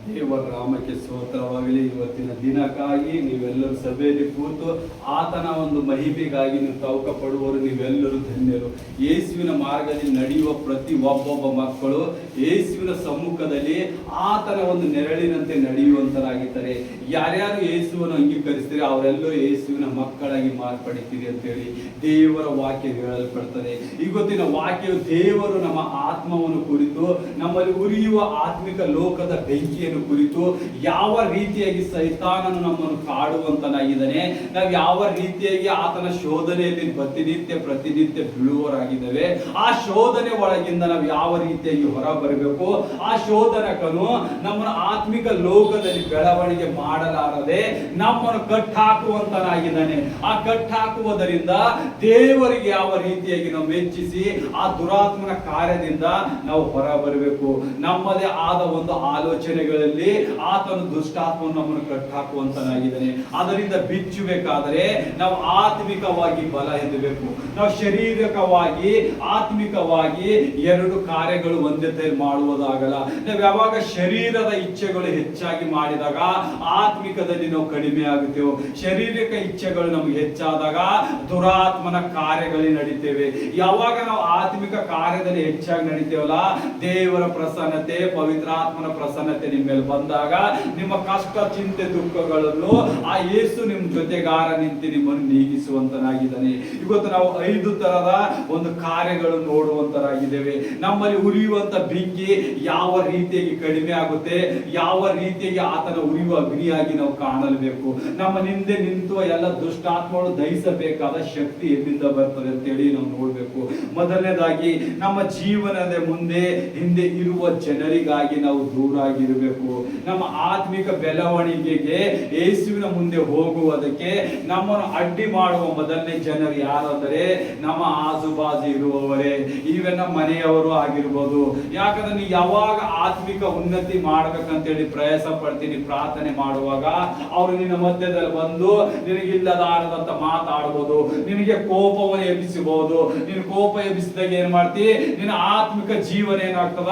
ದೇವರ ನಾಮಕ್ಕೆ ಸ್ತೋತ್ರವಾಗಲಿ. ಇವತ್ತಿನ ದಿನಕ್ಕಾಗಿ ನೀವೆಲ್ಲರೂ ಸಭೆಯಲ್ಲಿ ಕೂತು ಆತನ ಒಂದು ಮಹಿಮೆಗಾಗಿ ನೀವು ತವಕ ಪಡುವವರು ನೀವೆಲ್ಲರೂ ಧನ್ಯರು. ಯೇಸುವಿನ ಮಾರ್ಗದಲ್ಲಿ ನಡೆಯುವ ಪ್ರತಿ ಒಬ್ಬೊಬ್ಬ ಮಕ್ಕಳು ಯೇಸುವಿನ ಸಮ್ಮುಖದಲ್ಲಿ ಆತನ ಒಂದು ನೆರಳಿನಂತೆ ನಡೆಯುವಂತರಾಗಿದ್ದಾರೆ. ಯಾರ್ಯಾರು ಯೇಸುವನ್ನು ಅಂಗೀಕರಿಸ್ತೀರಿ ಅವರೆಲ್ಲರೂ ಯೇಸುವಿನ ಮಕ್ಕಳಾಗಿ ಮಾರ್ಪಡಿತೀರಿ ಅಂತೇಳಿ ದೇವರ ವಾಕ್ಯ ಹೇಳಲ್ಪಡ್ತದೆ. ಇವತ್ತಿನ ವಾಕ್ಯವು ದೇವರು ನಮ್ಮ ಆತ್ಮವನ್ನು ಕುರಿತು, ನಮ್ಮಲ್ಲಿ ಉರಿಯುವ ಆತ್ಮಿಕ ಲೋಕದ ಬೆಂಕಿಯನ್ನು ಕುರಿತು, ಯಾವ ರೀತಿಯಾಗಿ ಸೈತಾನನು ನಮ್ಮನ್ನು ಕಾಡುವಂತನಾಗಿದ್ದಾನೆ, ನಾವು ಯಾವ ರೀತಿಯಾಗಿ ಆತನ ಶೋಧನೆಯಲ್ಲಿ ಪ್ರತಿನಿತ್ಯ ಬೀಳುವವರಾಗಿದ್ದೇವೆ, ಆ ಶೋಧನೆ ಒಳಗಿಂದ ನಾವು ಯಾವ ರೀತಿಯಾಗಿ ಹೊರ ಬರಬೇಕು, ಆ ಶೋಧನಕನು ನಮ್ಮನ್ನು ಆತ್ಮಿಕ ಲೋಕದಲ್ಲಿ ಬೆಳವಣಿಗೆ ಮಾಡಲಾರದೆ ನಮ್ಮನ್ನು ಕಟ್ಟಾಕುವಂತನಾಗಿದ್ದಾನೆ. ಆ ಕಟ್ಟಾಕುವುದರಿಂದ ದೇವರಿಗೆ ಯಾವ ರೀತಿಯಾಗಿ ನಾವು ಮೆಚ್ಚಿಸಿ ಆ ದುರಾತ್ಮನ ಕಾರ್ಯದಿಂದ ನಾವು ಹೊರ ಬರಬೇಕು. ನಮ್ಮದೇ ಆದ ಒಂದು ಆಲೋಚನೆಗಳಲ್ಲಿ ಆತನು ದುಷ್ಟಾತ್ಮವನ್ನು ನಮ್ಮನ್ನು ಕಟ್ಟಾಕುವಂತನಾಗಿದ್ದಾನೆ. ಅದರಿಂದ ಬಿಚ್ಚಬೇಕಾದರೆ ನಾವು ಆತ್ಮಿಕವಾಗಿ ಬಲ ಎನ್ನಬೇಕು. ನಾವು ಶಾರೀರಿಕವಾಗಿ ಆತ್ಮಿಕವಾಗಿ ಎರಡು ಕಾರ್ಯಗಳು ಒಂದೇ ತರ ಮಾಡುವುದಾಗಲ್ಲ. ನಾವು ಯಾವಾಗ ಶರೀರದ ಇಚ್ಛೆಗಳು ಹೆಚ್ಚಾಗಿ ಮಾಡಿದಾಗ ಆತ್ಮಿಕದಲ್ಲಿ ನಾವು ಕಡಿಮೆ ಆಗುತ್ತೇವೆ. ಶಾರೀರಿಕ ಇಚ್ಛೆಗಳು ನಮಗೆ ಹೆಚ್ಚಾದಾಗ ದುರಾತ್ಮನ ಕಾರ್ಯಗಳಲ್ಲಿ ನಡೀತೇವೆ. ಯಾವಾಗ ನಾವು ಆತ್ಮಿಕ ಕಾರ್ಯದಲ್ಲಿ ಹೆಚ್ಚಾಗಿ ನಡೀತೇವಲ್ಲ, ದೇವರ ಪ್ರಸನ್ನತೆ, ಪವಿತ್ರಾತ್ಮನ ಪ್ರಸನ್ನತೆ ನಿಮ್ಮ ಮೇಲೆ ಬಂದಾಗ ನಿಮ್ಮ ಕಷ್ಟ, ಚಿಂತೆ, ದುಃಖಗಳನ್ನು ಆ ಯೇಸು ನಿಮ್ಮ ಜೊತೆಗಾರ ನಿಂತು ನಿಮ್ಮನ್ನು ನೀಗಿಸುವಂತನಾಗಿದ್ದಾನೆ. ಇವತ್ತು ನಾವು 5 ತರದ ಒಂದು ಕಾರ್ಯಗಳು ನೋಡುವಂತರಾಗಿದ್ದೇವೆ. ನಮ್ಮಲ್ಲಿ ಉರಿಯುವಂತ ಬೆಂಕಿ ಯಾವ ರೀತಿಯಾಗಿ ಕಡಿಮೆ ಆಗುತ್ತೆ, ಯಾವ ರೀತಿಯಾಗಿ ಆತನ ಉರಿಯುವ ಅಗ್ನಿಯಾಗಿ ನಾವು ಕಾಣಲೇಬೇಕು. ನಮ್ಮ ಹಿಂದೆ ನಿಂತು ಎಲ್ಲ ದುಷ್ಟಾತ್ಮಗಳು ದಹಿಸಬೇಕಾದ ಶಕ್ತಿ ಎಲ್ಲಿಂದ ಬರ್ತದೆ ಅಂತೇಳಿ ನಾವು ನೋಡ್ಬೇಕು. ಮೊದಲನೇದಾಗಿ ನಮ್ಮ ಜೀವನದ ಮುಂದೆ ಹಿಂದೆ ಇರುವ ಜನರಿಗಾಗಿ ನಾವು ದೂರ ಆಗಿರಬೇಕು. ನಮ್ಮ ಆತ್ಮಿಕ ಬೆಳವಣಿಗೆಗೆ ಯೇಸುವಿನ ಮುಂದೆ ಹೋಗುವುದಕ್ಕೆ ನಮ್ಮನ್ನು ಅಡ್ಡಿ ಮಾಡುವ ಮೊದಲನೇ ಜನರು ಯಾರಂದರೆ ನಮ್ಮ ಆಜುಬಾಜು ಇರುವವರೇ, ಈವನ್ ನಮ್ಮ ಮನೆಯವರು ಆಗಿರ್ಬೋದು. ಯಾಕಂದ್ರೆ ನೀವು ಯಾವಾಗ ಆತ್ಮಿಕ ಉನ್ನತಿ ಮಾಡ್ಬೇಕಂತೇಳಿ ಪ್ರಯಾಸ ಪಡ್ತೀನಿ ಪ್ರಾರ್ಥನೆ ಮಾಡುವಾಗ ಅವರು ನಿನ್ನ ಮಧ್ಯದಲ್ಲಿ ಬಂದು ನಿನಗಿಲ್ಲದಾರದಂತ ಮಾತಾಡ್ಬೋದು, ನಿನಗೆ ಕೋಪವನ್ನು ಎಬ್ಬಿಸಬಹುದು. ನೀನು ಕೋಪ ಎಬ್ಬಿಸಿದಾಗ ಏನ್ ಮಾಡ್ತಿ, ನಿನ್ನ ಆತ್ಮಿಕ ಜೀವನ ಏನಾಗ್ತದ,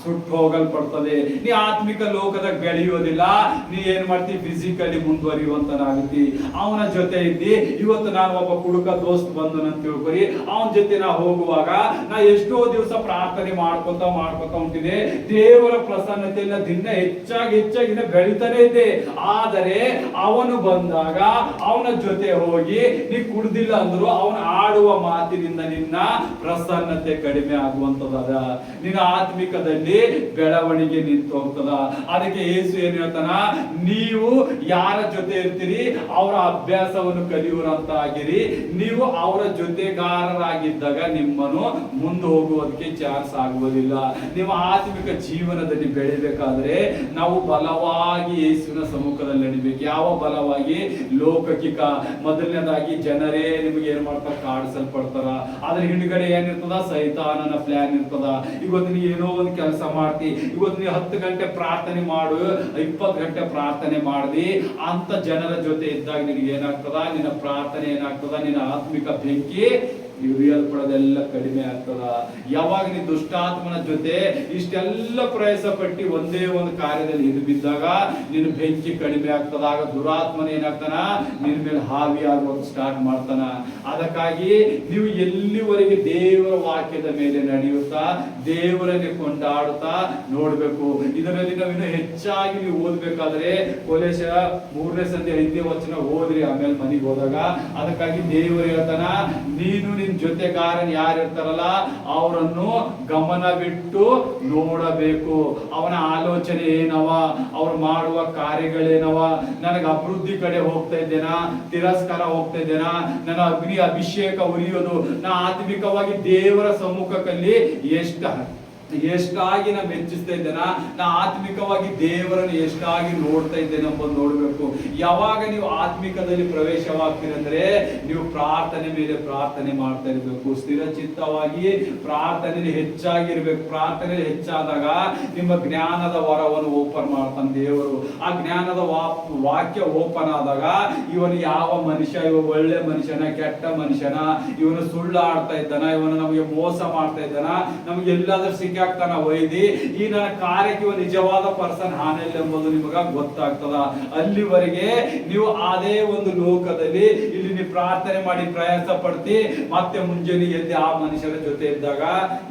ಸುಟ್ಟು ಹೋಗಲ್ಪಡ್ತದೆ. ನೀ ಆತ್ಮಿಕ ಲೋಕದಾಗ ಬೆಳೆಯೋದಿಲ್ಲ, ನೀ ಏನ್ ಮಾಡ್ತಿ, ಫಿಸಿಕಲಿ ಮುಂದುವರಿಯುವಂತನಾಗುತ್ತಿ. ಅವನ ಜೊತೆ ಇದ್ದಿ. ಇವತ್ತು ನಾನು ಒಬ್ಬ ಕುಡುಕ ದೋಸ್ತ್ ಬಂದನಂತ ತಿಳ್ಕೊರಿ, ಅವನ ಜೊತೆ ನಾ ಹೋಗುವಾಗ ನಾ ಎಷ್ಟೋ ದಿವಸ ಪ್ರಾರ್ಥನೆ ಮಾಡ್ಕೊತ ಹೊಂಟಿದೆ. ದೇವರ ಪ್ರಸನ್ನತೆಯಿಂದ ದಿನ ಹೆಚ್ಚಾಗಿ ಬೆಳಿತಾನೆ ಇದೆ. ಆದರೆ ಅವನು ಬಂದಾಗ ಅವನ ಜೊತೆ ಹೋಗಿ ನೀ ಕುಡ್ದಿಲ್ಲ ಅಂದ್ರು ಅವನು ಆಡುವ ಮಾತಿನಿಂದ ನಿನ್ನ ಪ್ರಸನ್ನತೆ ಕಡಿಮೆ ಆಗುವಂತದ, ನಿನ್ನ ಆತ್ಮಿಕದಲ್ಲಿ ಬೆಳವಣಿಗೆ ನಿಂತು ಹೋಗ್ತದ. ಅದಕ್ಕೆ ಯೇಸು ಏನ್ ಹೇಳ್ತಾನ, ನೀವು ಯಾರ ಜೊತೆ ಇರ್ತೀರಿ ಅವರ ಅಭ್ಯಾಸವನ್ನು ಕಲಿಯುವಂತ ಆಗಿರಿ. ನೀವು ಅವರ ಜೊತೆಗಾರರಾಗಿದ್ದಾಗ ನಿಮ್ಮನ್ನು ಮುಂದೆ ಹೋಗುವುದಕ್ಕೆ ಚಾನ್ಸ್ ಆಗುವುದಿಲ್ಲ. ನಿಮ್ಮ ಆತ್ಮಿಕ ಜೀವನದಲ್ಲಿ ಬೆಳಿಬೇಕಾದ್ರೆ ನಾವು ಬಲವಾಗಿ ಯೇಸುವಿನ ಸಮ್ಮುಖದಲ್ಲಿ ನಡಿಬೇಕು. ಯಾವ ಬಲವಾಗಿ, ಲೌಕಿಕ. ಮೊದಲನೇದಾಗಿ ಜನರೇ ನಿಮಗೆ ಏನ್ ಮಾಡ್ತಾರ, ಕಾಡಿಸಲ್ಪಡ್ತಾರ. ಅದ್ರ ಹಿಂದ್ಗಡೆ ಏನಿರ್ತದ, ಸೈತಾನನ ಪ್ಲಾನ್ ಇರ್ತದ. ಇವತ್ತು ನೀವು ಏನೋ ಒಂದು ಕೆಲಸ ಮಾಡ್ತಿ, ಇವತ್ತು ನೀವು 10 ಗಂಟೆ ಪ್ರಾರ್ಥನೆ ಮಾಡು, 20 ಗಂಟೆ ಪ್ರಾರ್ಥನೆ ಮಾಡ್ದಿ, ಅಂತ ಜನರ ಜೊತೆ ಇದ್ದಾಗ ನಿನಗೆ ಏನಾಗ್ತದ, ನಿನ್ನ ಪ್ರಾರ್ಥನೆ ಏನಾಗ್ತದ, ನಿನ್ನ ಆತ್ಮಿಕ ಬೆಂಕಿ ಉರಿಯಲ್ಪಡೋದೆಲ್ಲ ಕಡಿಮೆ ಆಗ್ತದ. ಯಾವಾಗ ನೀ ದುಷ್ಟಾತ್ಮನ ಜೊತೆ ಇಷ್ಟೆಲ್ಲ ಪ್ರಯಾಸ ಪಟ್ಟಿ ಒಂದೇ ಒಂದು ಕಾರ್ಯದಲ್ಲಿ ಇದು ಬಿದ್ದಾಗ ನಿನ್ನ ಬೆಂಕಿ ಕಡಿಮೆ ಆಗ್ತದ. ಆಗ ದುರಾತ್ಮನ ಏನಾಗ್ತಾನ, ನಿನ್ನ ಮೇಲೆ ಹಾವಿ ಆಗುವಂತ ಸ್ಟಾರ್ಟ್ ಮಾಡ್ತಾನ. ಅದಕ್ಕಾಗಿ ನೀವು ಎಲ್ಲಿವರೆಗೆ ದೇವರ ವಾಕ್ಯದ ಮೇಲೆ ನಡೆಯುತ್ತಾ ದೇವರನ್ನೇ ಕೊಂಡಾಡುತ್ತಾ ನೋಡ್ಬೇಕು. ಇದರಲ್ಲಿ ನಾವು ಇನ್ನೂ ಹೆಚ್ಚಾಗಿ ನೀವು ಓದ್ಬೇಕಾದ್ರೆ ಕೊಲೆಶ 3ನೇ ಸಂಧಿ 5ನೇ ವಚನ ಓದ್ರಿ, ಆಮೇಲೆ ಮನೆಗೆ ಹೋದಾಗ. ಅದಕ್ಕಾಗಿ ದೇವರು ಹೇಳ್ತಾನ, ನೀನು ನಿನ್ ಜೊತೆಗಾರನ್ ಯಾರು ಇರ್ತಾರಲ್ಲ ಅವರನ್ನು ಗಮನವಿಟ್ಟು ನೋಡಬೇಕು. ಅವನ ಆಲೋಚನೆ ಏನವ, ಅವ್ರು ಮಾಡುವ ಕಾರ್ಯಗಳೇನವ, ನನಗೆ ಅಭಿವೃದ್ಧಿ ಕಡೆ ಹೋಗ್ತಾ ಇದ್ದೇನಾ, ತಿರಸ್ಕಾರ ಹೋಗ್ತಾ ಇದ್ದೇನಾ, ನನ್ನ ಅಗ್ನಿ ಅಭಿಷೇಕ ಉರಿಯೋದು, ನಾ ಆತ್ಮಿಕವಾಗಿ ದೇವರ ಸಮ್ಮುಖದಲ್ಲಿ ಎಷ್ಟಾಗಿ ನಾ ಮೆಚ್ಚಿಸ್ತಾ ಇದ್ದೇನಾ, ನಾ ಆತ್ಮಿಕವಾಗಿ ದೇವರನ್ನು ಎಷ್ಟಾಗಿ ನೋಡ್ತಾ ಇದ್ದೇನೆ ಎಂಬುದು ನೋಡ್ಬೇಕು. ಯಾವಾಗ ನೀವು ಆತ್ಮಿಕದಲ್ಲಿ ಪ್ರವೇಶವಾಗ್ತೀರಿ ಅಂದ್ರೆ ನೀವು ಪ್ರಾರ್ಥನೆ ಮೇಲೆ ಪ್ರಾರ್ಥನೆ ಮಾಡ್ತಾ ಇರ್ಬೇಕು. ಸ್ಥಿರಚಿತ್ತವಾಗಿ ಪ್ರಾರ್ಥನೆಯಲ್ಲಿ ಹೆಚ್ಚಾಗಿರ್ಬೇಕು. ಪ್ರಾರ್ಥನೆಯಲ್ಲಿ ಹೆಚ್ಚಾದಾಗ ನಿಮ್ಮ ಜ್ಞಾನದ ವರವನ್ನು ಓಪನ್ ಮಾಡ್ತಾನೆ ದೇವರು. ಆ ಜ್ಞಾನದ ವಾಕ್ಯ ಓಪನ್ ಆದಾಗ ಇವನು ಯಾವ ಮನುಷ್ಯ, ಇವ ಒಳ್ಳೆ ಮನುಷ್ಯನ, ಕೆಟ್ಟ ಮನುಷ್ಯನ, ಇವನು ಸುಳ್ಳು ಆಡ್ತಾ ಇದ್ದಾನ, ಇವನು ನಮಗೆ ಮೋಸ ಮಾಡ್ತಾ ಇದ್ದಾನ, ನಮ್ಗೆ ಎಲ್ಲಾದ್ರೂ ಸಿಕ್ಕ ಆಗ್ತಾನ ಒಯ್ದಿ ಈ ನನ್ನ ಕಾರ್ಯಕ್ಕೆ ನಿಜವಾದ ಪರ್ಸನ್ ಹಾನೆಲ್ಲ ಎಂಬುದು ನಿಮಗ ಗೊತ್ತಾಗ್ತದ. ಅಲ್ಲಿವರೆಗೆ ನೀವು ಅದೇ ಒಂದು ಲೋಕದಲ್ಲಿ ಇಲ್ಲಿ ನೀವು ಪ್ರಾರ್ಥನೆ ಮಾಡಿ ಪ್ರಯಾಸ ಪಡ್ತಿ ಮತ್ತೆ ಮುಂಜಾನೆ ಎದ್ದು ಆ ಮನುಷ್ಯರ ಜೊತೆ ಇದ್ದಾಗ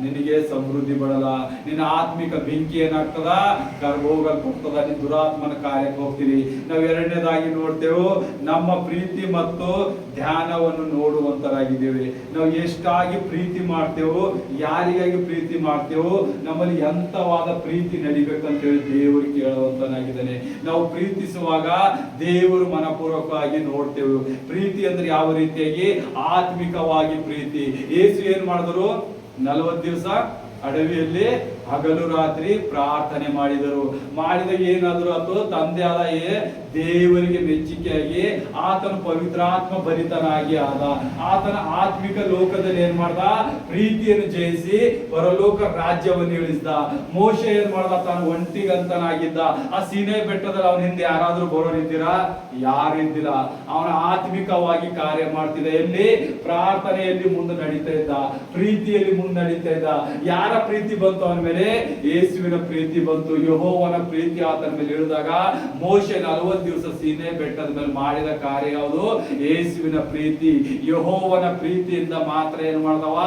ನಿನಗೆ ಸಮೃದ್ಧಿ ಬರಲ್ಲ. ನಿನ್ನ ಆತ್ಮಿಕ ಬೆಂಕಿ ಏನಾಗ್ತದ ಹೋಗಲ್ಪಡ್ತದ. ನೀನು ದುರಾತ್ಮನ ಕಾರ್ಯಕ್ಕೆ ಹೋಗ್ತೀರಿ. ನಾವು ಎರಡನೇದಾಗಿ ನೋಡ್ತೇವೆ, ನಮ್ಮ ಪ್ರೀತಿ ಮತ್ತು ಧ್ಯಾನವನ್ನು ನೋಡುವಂತರಾಗಿದ್ದೇವೆ. ನಾವು ಎಷ್ಟಾಗಿ ಪ್ರೀತಿ ಮಾಡ್ತೇವೋ, ಯಾರಿಗಾಗಿ ಪ್ರೀತಿ ಮಾಡ್ತೇವೋ, ನಮ್ಮಲ್ಲಿ ಎಂತವಾದ ಪ್ರೀತಿ ನಡಿಬೇಕಂತ ಹೇಳಿ ದೇವರು ಕೇಳುವಂತನಾಗಿದ್ದಾನೆ. ನಾವು ಪ್ರೀತಿಸುವಾಗ ದೇವರು ಮನಪೂರ್ವಕವಾಗಿ ನೋಡ್ತೇವೆ. ಪ್ರೀತಿ ಅಂದ್ರೆ ಯಾವ ರೀತಿಯಾಗಿ ಆತ್ಮಿಕವಾಗಿ ಪ್ರೀತಿ. ಯೇಸು ಏನ್ ಮಾಡಿದ್ರು? 40 ದಿವಸ ಅಡವಿಯಲ್ಲಿ ಹಗಲು ರಾತ್ರಿ ಪ್ರಾರ್ಥನೆ ಮಾಡಿದಾಗ ಏನಾದ್ರು ಅದು ತಂದೆ ಆದ ದೇವರಿಗೆ ಮೆಚ್ಚುಗೆಯಾಗಿ ಆತನ ಪವಿತ್ರಾತ್ಮ ಭರಿತನಾಗಿ ಆದ. ಆತನ ಆತ್ಮಿಕ ಲೋಕದಲ್ಲಿ ಏನ್ ಮಾಡ್ದ? ಪ್ರೀತಿಯನ್ನು ಜಯಿಸಿ ಪರಲೋಕ ರಾಜ್ಯವನ್ನು ಇಳಿಸಿದ. ಮೋಶೆ ಏನ್ ಮಾಡ್ದ? ತಾನು ಒಂಟಿಗಂತನಾಗಿದ್ದ. ಆ ಸೀನೇ ಬೆಟ್ಟದಲ್ಲಿ ಅವನ ಹಿಂದೆ ಯಾರಾದ್ರೂ ಬರೋರಿದ್ದೀರಾ? ಯಾರು ಇದ್ದಿಲ್ಲ. ಅವನ ಆತ್ಮಿಕವಾಗಿ ಕಾರ್ಯ ಮಾಡ್ತಿದ್ದ. ಎಲ್ಲಿ? ಪ್ರಾರ್ಥನೆಯಲ್ಲಿ ಮುಂದೆ ನಡೀತಾ ಇದ್ದ, ಪ್ರೀತಿಯಲ್ಲಿ ಮುಂದೆ ನಡೀತಾ ಇದ್ದ. ಯಾರ ಪ್ರೀತಿ ಬಂತು ಅವನ ಮೇಲೆ? ಯೇಸುವಿನ ಪ್ರೀತಿ ಬಂತು. ಯೆಹೋವನ ಪ್ರೀತಿ ಆತನ ಮೇಲೆ ಇಳಿದಾಗ ಮೋಶೆ 40 ದಿವಸ ಸೀನೇ ಬೆಟ್ಟದ ಮೇಲೆ ಮಾಡಿದ ಕಾರ್ಯ ಯಾವುದು? ಯೇಸುವಿನ ಪ್ರೀತಿ. ಯೆಹೋವನ ಪ್ರೀತಿಯಿಂದ ಮಾತ್ರ ಏನ್ ಮಾಡ್ದವ?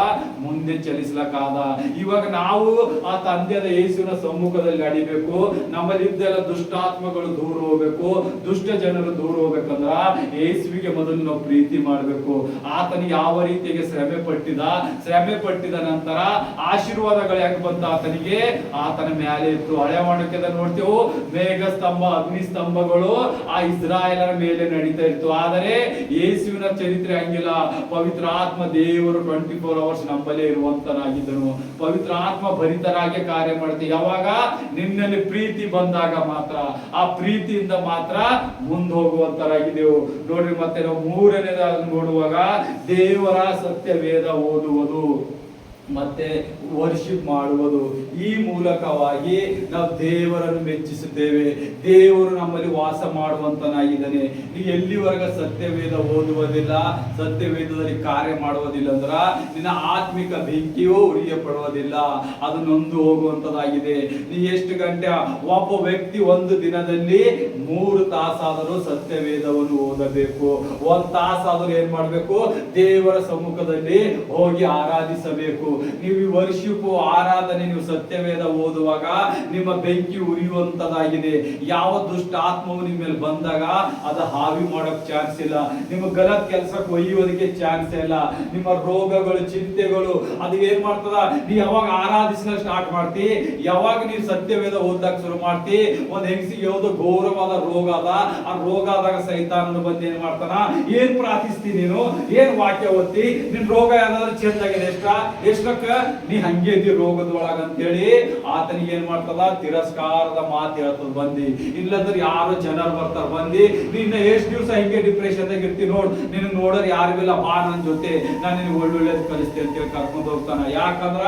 ಮುಂದೆ ಚಲಿಸ್ಲಕ್ಕಾದ. ಇವಾಗ ನಾವು ಆ ತಂದೆಯಾದ ಯೇಸುವಿನ ಸಮ್ಮುಖದಲ್ಲಿ ನಡಿಬೇಕು. ನಮ್ಮಲ್ಲಿ ಇದ್ದೆಲ್ಲ ದುಷ್ಟಾತ್ಮಗಳು ದೂರ ಹೋಗ್ಬೇಕು, ದುಷ್ಟ ಜನರು ದೂರ ಹೋಗ್ಬೇಕಂದ್ರ ಯೇಸುವಿಗೆ ಮೊದಲು ನಾವು ಪ್ರೀತಿ ಮಾಡ್ಬೇಕು. ಆತನಿಗೆ ಯಾವ ರೀತಿಗೆ ಶ್ರಮೆ ಪಟ್ಟಿದ ನಂತರ ಆಶೀರ್ವಾದಗಳು ಯಾಕೆ ಬಂತ ಆತನಿಗೆ? ಆತನ ಮೇಲೆ ಇತ್ತು. ಹಳೆ ವಾಕ್ಯದಲ್ಲಿ ನೋಡ್ತೇವೆ, ಮೇಘ ಸ್ತಂಭ, ಅಗ್ನಿ ಸ್ತಂಭಗಳು ಆ ಇಸ್ರಾಯೇಲರ ಮೇಲೆ ನಡೀತಾ ಇತ್ತು. ಆದರೆ ಯೇಸುವಿನ ಚರಿತ್ರೆ ಹಂಗಿಲ್ಲ. ಪವಿತ್ರ ಆತ್ಮ ದೇವರು 24 ಅವರ್ಸ್ ನಂಬಲೇ ಇರುವಂತನಾಗಿದ್ದನು. ಪವಿತ್ರ ಆತ್ಮ ಭರಿತರಾಗಿ ಕಾರ್ಯ ಮಾಡುತ್ತೆ. ಯಾವಾಗ? ನಿನ್ನಲ್ಲಿ ಪ್ರೀತಿ ಬಂದಾಗ ಮಾತ್ರ, ಆ ಪ್ರೀತಿಯಿಂದ ಮಾತ್ರ ಮುಂದೆ ಹೋಗುವಂತರಾಗಿದ್ದೆವು. ನೋಡ್ರಿ, ಮತ್ತೆ ನಾವು ಮೂರನೇದಾಗಿ ನೋಡುವಾಗ ದೇವರ ಸತ್ಯ ವೇದ ಓದುವುದು ಮತ್ತೆ ವರ್ಷಿಪ್ ಮಾಡುವುದು. ಈ ಮೂಲಕವಾಗಿ ನಾವು ದೇವರನ್ನು ಮೆಚ್ಚಿಸುತ್ತೇವೆ. ದೇವರು ನಮ್ಮಲ್ಲಿ ವಾಸ ಮಾಡುವಂತನಾಗಿದ್ದಾನೆ. ನೀ ಎಲ್ಲಿವರೆಗೆ ಸತ್ಯವೇದ ಓದುವುದಿಲ್ಲ, ಸತ್ಯವೇದದಲ್ಲಿ ಕಾರ್ಯ ಮಾಡುವುದಿಲ್ಲ ಅಂದ್ರ ನಿನ್ನ ಆತ್ಮಿಕ ಬೆಂಕಿಯೂ ಉರಿಯಪಡುವುದಿಲ್ಲ, ಅದು ನೊಂದು ಹೋಗುವಂತದಾಗಿದೆ. ನೀ ಎಷ್ಟು ಗಂಟೆ? ಒಬ್ಬ ವ್ಯಕ್ತಿ ಒಂದು ದಿನದಲ್ಲಿ 3 ತಾಸಾದರೂ ಸತ್ಯವೇದವನ್ನು ಓದಬೇಕು. 1 ತಾಸಾದರೂ ಏನ್ ಮಾಡ್ಬೇಕು? ದೇವರ ಸಮ್ಮುಖದಲ್ಲಿ ಹೋಗಿ ಆರಾಧಿಸಬೇಕು. ನೀವು ವರ್ಷಿಪ್ ಆರಾಧನೆ, ನೀವು ಸತ್ಯವೇದ ಓದುವಾಗ ನಿಮ್ಮ ಬೆಂಕಿ ಉರಿಯುವಂತದಾಗಿದೆ. ಯಾವ ದುಷ್ಟ ಆತ್ಮವು ನಿಮ್ಮ ಮೇಲೆ ಬಂದಾಗ ಅದು ಹಾವಿ ಮಾಡಕ್ ಚಾನ್ಸ್ ಇಲ್ಲ. ನಿಮ್ಮ ಗಲತ್ ಕೆಲಸಕ್ಕೆ ಒಯ್ಯುವುದಕ್ಕೆ ಚಾನ್ಸ್ ಇಲ್ಲ. ನಿಮ್ಮ ರೋಗಗಳು, ಚಿಂತೆಗಳು ಅದು ಏನ್ ಮಾಡ್ತದ? ನೀ ಯಾವಾಗ ಆರಾಧಿಸಲು ಸ್ಟಾರ್ಟ್ ಮಾಡ್ತಿ, ಯಾವಾಗ ನೀವು ಸತ್ಯವೇದ ಓದಕ್ ಶುರು ಮಾಡ್ತಿ, ಒಂದ್ ಹೆಂಗಸಿಗೆ ಯಾವ್ದೋ ಘೋರವಾದ ರೋಗ ಅದ, ಆ ರೋಗ ಆದಾಗ ಸೈತಾನನು ಬಂದು ಏನ್ ಮಾಡ್ತಾನ? ಏನ್ ಪ್ರಾರ್ಥಿಸ್ತಿ ನೀನು? ಏನ್ ವಾಕ್ಯ ಓದ್ತಿ? ನಿನ್ ರೋಗ ಯಾವ್ದಾದ್ರು ಚೇಂಜ್ ಆಗಿದೆ? ಎಷ್ಟಕ್ಕ ನೀ ಹಂಗೆ ಇದ್ದಿ ರೋಗದೊಳಗ ಅಂತೇಳಿ ಆತನಿಗೆ ಏನ್ ಮಾಡ್ತದ? ತಿರಸ್ಕಾರದ ಮಾತು ಹೇಳ್ತದ ಬಂದಿ. ಇಲ್ಲಂದ್ರೆ ಯಾರು ಜನರು ಬರ್ತಾರ ಬಂದಿ, ನಿನ್ನ ಎಷ್ಟು ದಿವಸ ಹಿಂಗೆ ಡಿಪ್ರೆಷನ್ ದಾಗ ಇರ್ತಿ ನೋಡ್, ನಿನ್ ನೋಡೋರ್ ಯಾರಿಗಿಲ್ಲ, ಬಾ ನನ್ ಜೊತೆ, ನಾನು ನಿನ್ ಒಳ್ಳೊಳ್ಳೇದ್ ಕಲಿಸ್ತೇನೆ ಅಂತೇಳಿ ಕರ್ಕೊಂಡು ಹೋಗ್ತಾನ. ಯಾಕಂದ್ರ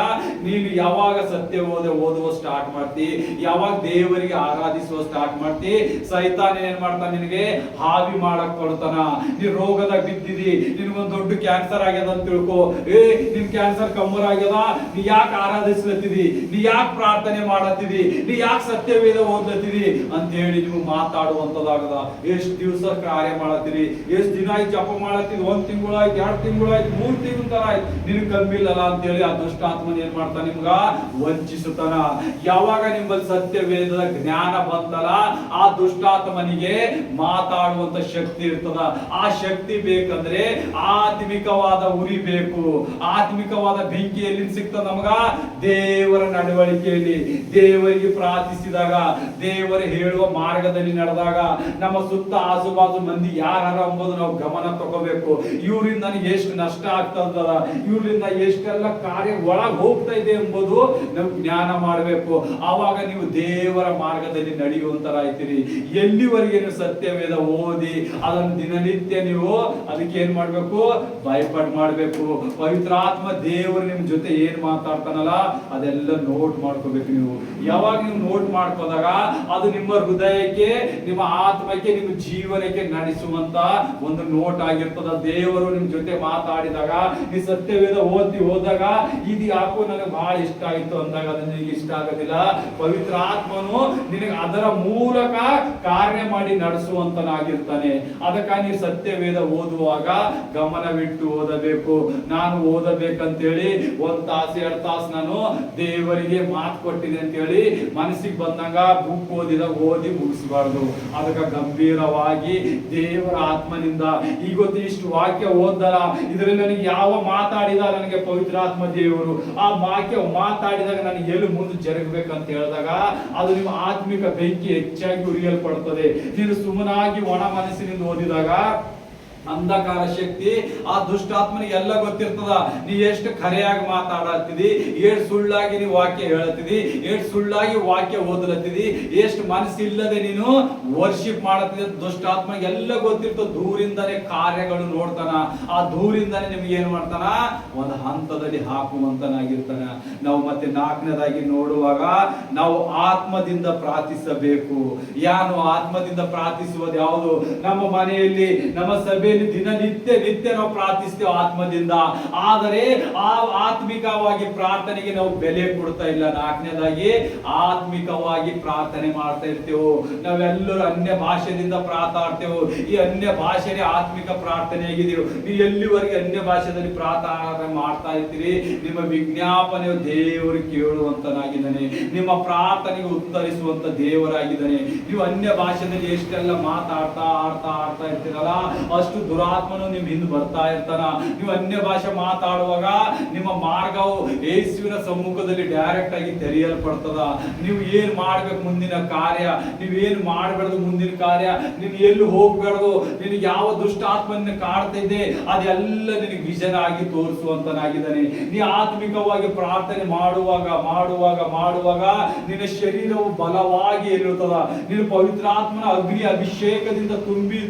ನೀನು ಯಾವಾಗ ಸತ್ಯ ಓದುವ ಸ್ಟಾರ್ಟ್ ಮಾಡ್ತಿ, ಯಾವಾಗ ದೇವರಿಗೆ ಆರಾಧಿಸುವ ಸ್ಟಾರ್ಟ್ ಮಾಡ್ತಿ, ಸೈತಾನ ಏನ್ ಮಾಡ್ತಾನ? ನಿನಗೆ ಹಾವಿ ಮಾಡಕ್ ಕೊಡ್ತಾನ. ನೀ ರೋಗದಾಗ ಬಿದ್ದಿದಿ, ನಿನ್ಗೊಂದ್ ದೊಡ್ಡ ಕ್ಯಾನ್ಸರ್ ಆಗ್ಯದ ಅಂತ ತಿಳ್ಕೊ. ನಿನ್ ಕ್ಯಾನ್ಸರ್ ಕಮ್ಮರ್ ಆಗ್ಯದ, ನೀ ಯಾಕೆ ಆರಾಧಿಸ್ಲತ್ತಿದಿ? ನೀ ಯಾಕೆ ಪ್ರಾರ್ಥನೆ ಮಾಡತ್ತಿದಿ? ನೀ ಯಾಕೆ ಸತ್ಯವೇದ ಓದ್ಲತ್ತಿದಿ ಅಂತ ಹೇಳಿ ನೀವು ಮಾತಾಡುವಂತದಾಗದ. ಎಷ್ಟು ದಿವಸ ಕಾರ್ಯ ಮಾಡತ್ತೀರಿ? ಎಷ್ಟು ದಿನ ಆಯ್ತು ಜಪ ಮಾಡತ್ತೀರಿ? 1 ತಿಂಗಳಾಯ್ತು, 2 ತಿಂಗಳಾಯ್ತು, 3 ತಿಂಗಳ ತರ ಆಯ್ತು, ನಿನ್ ಕಮ್ಮಿಲ್ಲಲ್ಲ ಅಂತ ಹೇಳಿ ಆ ದುಷ್ಟಾತ್ಮನ ಏನ್ ಮಾಡ್ತಾನ? ನಿಮ್ಗ ವಂಚಿಸುತ್ತಾನ. ಯಾವಾಗ ನಿಮ್ಮಲ್ಲಿ ಸತ್ಯವೇದದ ಜ್ಞಾನ ಬಂತಲ್ಲ, ಆ ದುಷ್ಟಾತ್ಮನಿಗೆ ಮಾತಾಡುವಂತ ಶಕ್ತಿ ಇರ್ತದ. ಆ ಶಕ್ತಿ ಬೇಕಂದ್ರೆ ಆತ್ಮಿಕವಾದ ಉರಿ ಬೇಕು. ಆತ್ಮಿಕವಾದ ಬೆಂಕಿ ಎಲ್ಲಿ ಸಿಗ್ತದ ನಮಗ? ದೇವರ ನಡವಳಿಕೆಯಲ್ಲಿ, ದೇವರಿಗೆ ಪ್ರಾರ್ಥಿಸಿದಾಗ, ದೇವರ ಹೇಳುವ ಮಾರ್ಗದಲ್ಲಿ ನಡೆದಾಗ, ನಮ್ಮ ಸುತ್ತ ಆಸುಬಾಸು ಮಂದಿ ಯಾರ ಎಂಬುದು ನಾವು ಗಮನ ತಗೋಬೇಕು. ಇವರಿಂದ ನನಗೆ ಎಷ್ಟು ನಷ್ಟ ಆಗ್ತದ, ಇವರಿಂದ ಎಷ್ಟೆಲ್ಲ ಕಾರ್ಯ ಒಳಗ್ ಹೋಗ್ತಾ ಇದೆ ಎಂಬುದು ನಾವು ಜ್ಞಾನ ಮಾಡಬೇಕು. ಆವಾಗ ನೀವು ದೇವರ ಮಾರ್ಗದಲ್ಲಿ ನಡೆಯುವಂತರಾಯ್ತೀರಿ. ಎಲ್ಲಿವರೆಗೆ ನೀವು ಸತ್ಯವೇದ ಓದಿ ಅದನ್ನು ದಿನನಿತ್ಯ ನೀವು ಅದಕ್ಕೆ ಏನ್ ಮಾಡ್ಬೇಕು? ಭಯಪಟ್ಟು ಮಾಡ್ಬೇಕು. ಪವಿತ್ರಾತ್ಮ ದೇವರು ನಿಮ್ ಜೊತೆ ಏನ್ ಮಾತಾಡ್ತಾನಲ್ಲ ಅದೆಲ್ಲ ನೋಟ್ ಮಾಡ್ಕೋಬೇಕು ನೀವು. ಯಾವಾಗ ನೀವು ನೋಟ್ ಮಾಡ್ಕೋದಾಗ ಅದು ನಿಮ್ಮ ಹೃದಯಕ್ಕೆ, ನಿಮ್ಮ ಆತ್ಮಕ್ಕೆ, ನಿಮ್ಮ ಜೀವನಕ್ಕೆ ನಡೆಸುವಂತ ಒಂದು ನೋಟ್ ಆಗಿರ್ತದ. ದೇವರು ನಿಮ್ ಜೊತೆ ಮಾತಾಡಿದಾಗ, ಈ ಸತ್ಯವೇದ ಓದಿ ಹೋದಾಗ ಇದು ಯಾಕೋ ನನಗೆ ಬಹಳ ಇಷ್ಟ ಆಯ್ತು ಅಂದಾಗ ಅದು ನಿನಗೆ ಇಷ್ಟ ಆಗೋದಿಲ್ಲ. ಪವಿತ್ರ ಆತ್ಮನು ನಿನಗೆ ಅದರ ಮೂಲಕ ಕಾರ್ಯ ಮಾಡಿ ನಡೆಸುವಂತನಾಗಿರ್ತಾನೆ. ಅದಕ್ಕಾಗಿ ನೀವು ಸತ್ಯವೇದ ಓದುವಾಗ ಗಮನವಿಟ್ಟು ಓದಬೇಕು. ನಾನು ಓದಬೇಕಂತೇಳಿ 1 ತಾಸು 2 ತಾಸು ನಾನು ದೇವರಿಗೆ ಮಾತು ಕೊಟ್ಟಿದೆ ಅಂತೇಳಿ ಮನಸ್ಸಿಗೆ ಬಂದಂಗ ಬುಕ್ ಓದಿ ಮುಗಿಸಬಾರ್ದು. ಅದಕ್ಕೆ ಗಂಭೀರವಾಗಿ ದೇವರ ಆತ್ಮನಿಂದ ಇವತ್ತು ಇಷ್ಟು ವಾಕ್ಯ ಓದ್ದಲ್ಲ, ಇದರಲ್ಲಿ ನನಗೆ ಯಾವ ಮಾತಾಡಿದ ನನಗೆ ಪವಿತ್ರ ಆತ್ಮ ದೇವರು ಆ ವಾಕ್ಯ ಮಾತಾಡಿದಾಗ ನನಗೆ ಎಲ್ಲಿ ಮುಂದೆ ಜರುಗಬೇಕಂತ ಹೇಳಿದಾಗ ಅದು ನಿಮ್ಮ ಆತ್ಮಿಕ ಬೆಂಕಿ ಹೆಚ್ಚಾಗಿ ಉರಿಯಲ್ಪಡುತ್ತದೆ. ನೀನು ಸುಮ್ಮನಾಗಿ ಒಣ ಮನಸ್ಸಿನಿಂದ ಓದಿದಾಗ ಅಂಧಕಾರ ಶಕ್ತಿ ಆ ದುಷ್ಟಾತ್ಮನಿಗೆ ಎಲ್ಲ ಗೊತ್ತಿರ್ತದ. ನೀ ಎಷ್ಟು ಖರೆಯಾಗಿ ಮಾತಾಡತ್ತಿದಿ, ಎಷ್ಟು ಸುಳ್ಳಾಗಿ ನೀವು ವಾಕ್ಯ ಹೇಳತ್ತಿದಿ, ಎಷ್ಟು ಸುಳ್ಳಾಗಿ ವಾಕ್ಯ ಓದಲತ್ತಿದಿ, ಎಷ್ಟು ಮನಸ್ಸಿಲ್ಲದೆ ನೀನು ವರ್ಷಿಪ್ ಮಾಡತ್ತಿದ ದುಷ್ಟಾತ್ಮ ಎಲ್ಲ ಗೊತ್ತಿರ್ತದ. ದೂರಿಂದನೇ ಕಾರ್ಯಗಳು ನೋಡ್ತಾನ. ಆ ದೂರಿಂದನೇ ನಿಮ್ಗೆ ಏನ್ ಮಾಡ್ತಾನ, ಒಂದು ಹಂತದಲ್ಲಿ ಹಾಕುವಂತನಾಗಿರ್ತಾನ. ನಾವು ಮತ್ತೆ 4ನೇದಾಗಿ ನೋಡುವಾಗ ನಾವು ಆತ್ಮದಿಂದ ಪ್ರಾರ್ಥಿಸಬೇಕು. ಯಾನು ಆತ್ಮದಿಂದ ಪ್ರಾರ್ಥಿಸುವುದು ಯಾವುದು? ನಮ್ಮ ಮನೆಯಲ್ಲಿ, ನಮ್ಮ ಸಭೆ ನಿತ್ಯ ನಾವು ಪ್ರಾರ್ಥಿಸ್ತೇವೆ ಆತ್ಮದಿಂದ. ಆದರೆ ಆ ಆತ್ಮಿಕವಾಗಿ ಪ್ರಾರ್ಥನೆಗೆ ನಾವು ಬೆಲೆ ಕೊಡ್ತಾ ಇಲ್ಲ. 4ನೇದಾಗಿ ಆತ್ಮಿಕವಾಗಿ ಪ್ರಾರ್ಥನೆ ಮಾಡ್ತಾ ಇರ್ತೇವೆ. ನಾವೆಲ್ಲರೂ ಅನ್ಯ ಭಾಷೆಯಿಂದ ಪ್ರಾರ್ಥಾಡ್ತೇವೆ. ಈ ಅನ್ಯ ಭಾಷೆನೇ ಆತ್ಮಿಕ ಪ್ರಾರ್ಥನೆ ಆಗಿದೆಯೋ. ನೀವು ಎಲ್ಲಿವರೆಗೆ ಅನ್ಯ ಭಾಷೆಯಲ್ಲಿ ಪ್ರಾರ್ಥನೆ ಮಾಡ್ತಾ ಇರ್ತೀರಿ, ನಿಮ್ಮ ವಿಜ್ಞಾಪನೆ ದೇವರು ಕೇಳುವಂತನಾಗಿದ್ದಾನೆ, ನಿಮ್ಮ ಪ್ರಾರ್ಥನೆಗೆ ಉತ್ತರಿಸುವಂತ ದೇವರಾಗಿದ್ದಾನೆ. ನೀವು ಅನ್ಯ ಭಾಷೆಯಲ್ಲಿ ಎಷ್ಟೆಲ್ಲ ಮಾತಾಡ್ತಾ ಇರ್ತೀರಲ್ಲ, ಅಷ್ಟು ದುರಾತ್ಮನು ನಿಮ್ ಹಿಂದೆ ಬರ್ತಾ ಇರ್ತಾನ. ನೀವು ಅನ್ಯ ಭಾಷೆ ಮಾತಾಡುವಾಗ ನಿಮ್ಮ ಮಾರ್ಗವು ಯೇಸುವಿನ ಸಮ್ಮುಖದಲ್ಲಿ ಡೈರೆಕ್ಟ್ ಆಗಿ ತೆರೆಯಲ್ಪಡ್ತದ. ನೀವು ಏನ್ ಮಾಡ್ಬೇಕು ಮುಂದಿನ ಕಾರ್ಯ, ನೀವು ಏನ್ ಮಾಡಬೇಡದು ಮುಂದಿನ ಕಾರ್ಯ, ನೀನು ಎಲ್ಲಿ ಹೋಗ್ಬೇಡದು, ನಿನಗೆ ಯಾವ ದುಷ್ಟಾತ್ಮನ ಕಾಡ್ತಿದ್ದೆ ಅದೆಲ್ಲ ನಿನಗೆ ವಿಷನ್ ಆಗಿ ತೋರಿಸುವಂತನಾಗಿದ್ದಾನೆ. ನೀ ಆತ್ಮಿಕವಾಗಿ ಪ್ರಾರ್ಥನೆ ಮಾಡುವಾಗ ನಿನ್ನ ಶರೀರವು ಬಲವಾಗಿ ಇರುತ್ತದ. ನೀನು ಪವಿತ್ರಾತ್ಮನ ಅಗ್ನಿ ಅಭಿಷೇಕದಿಂದ ತುಂಬಿ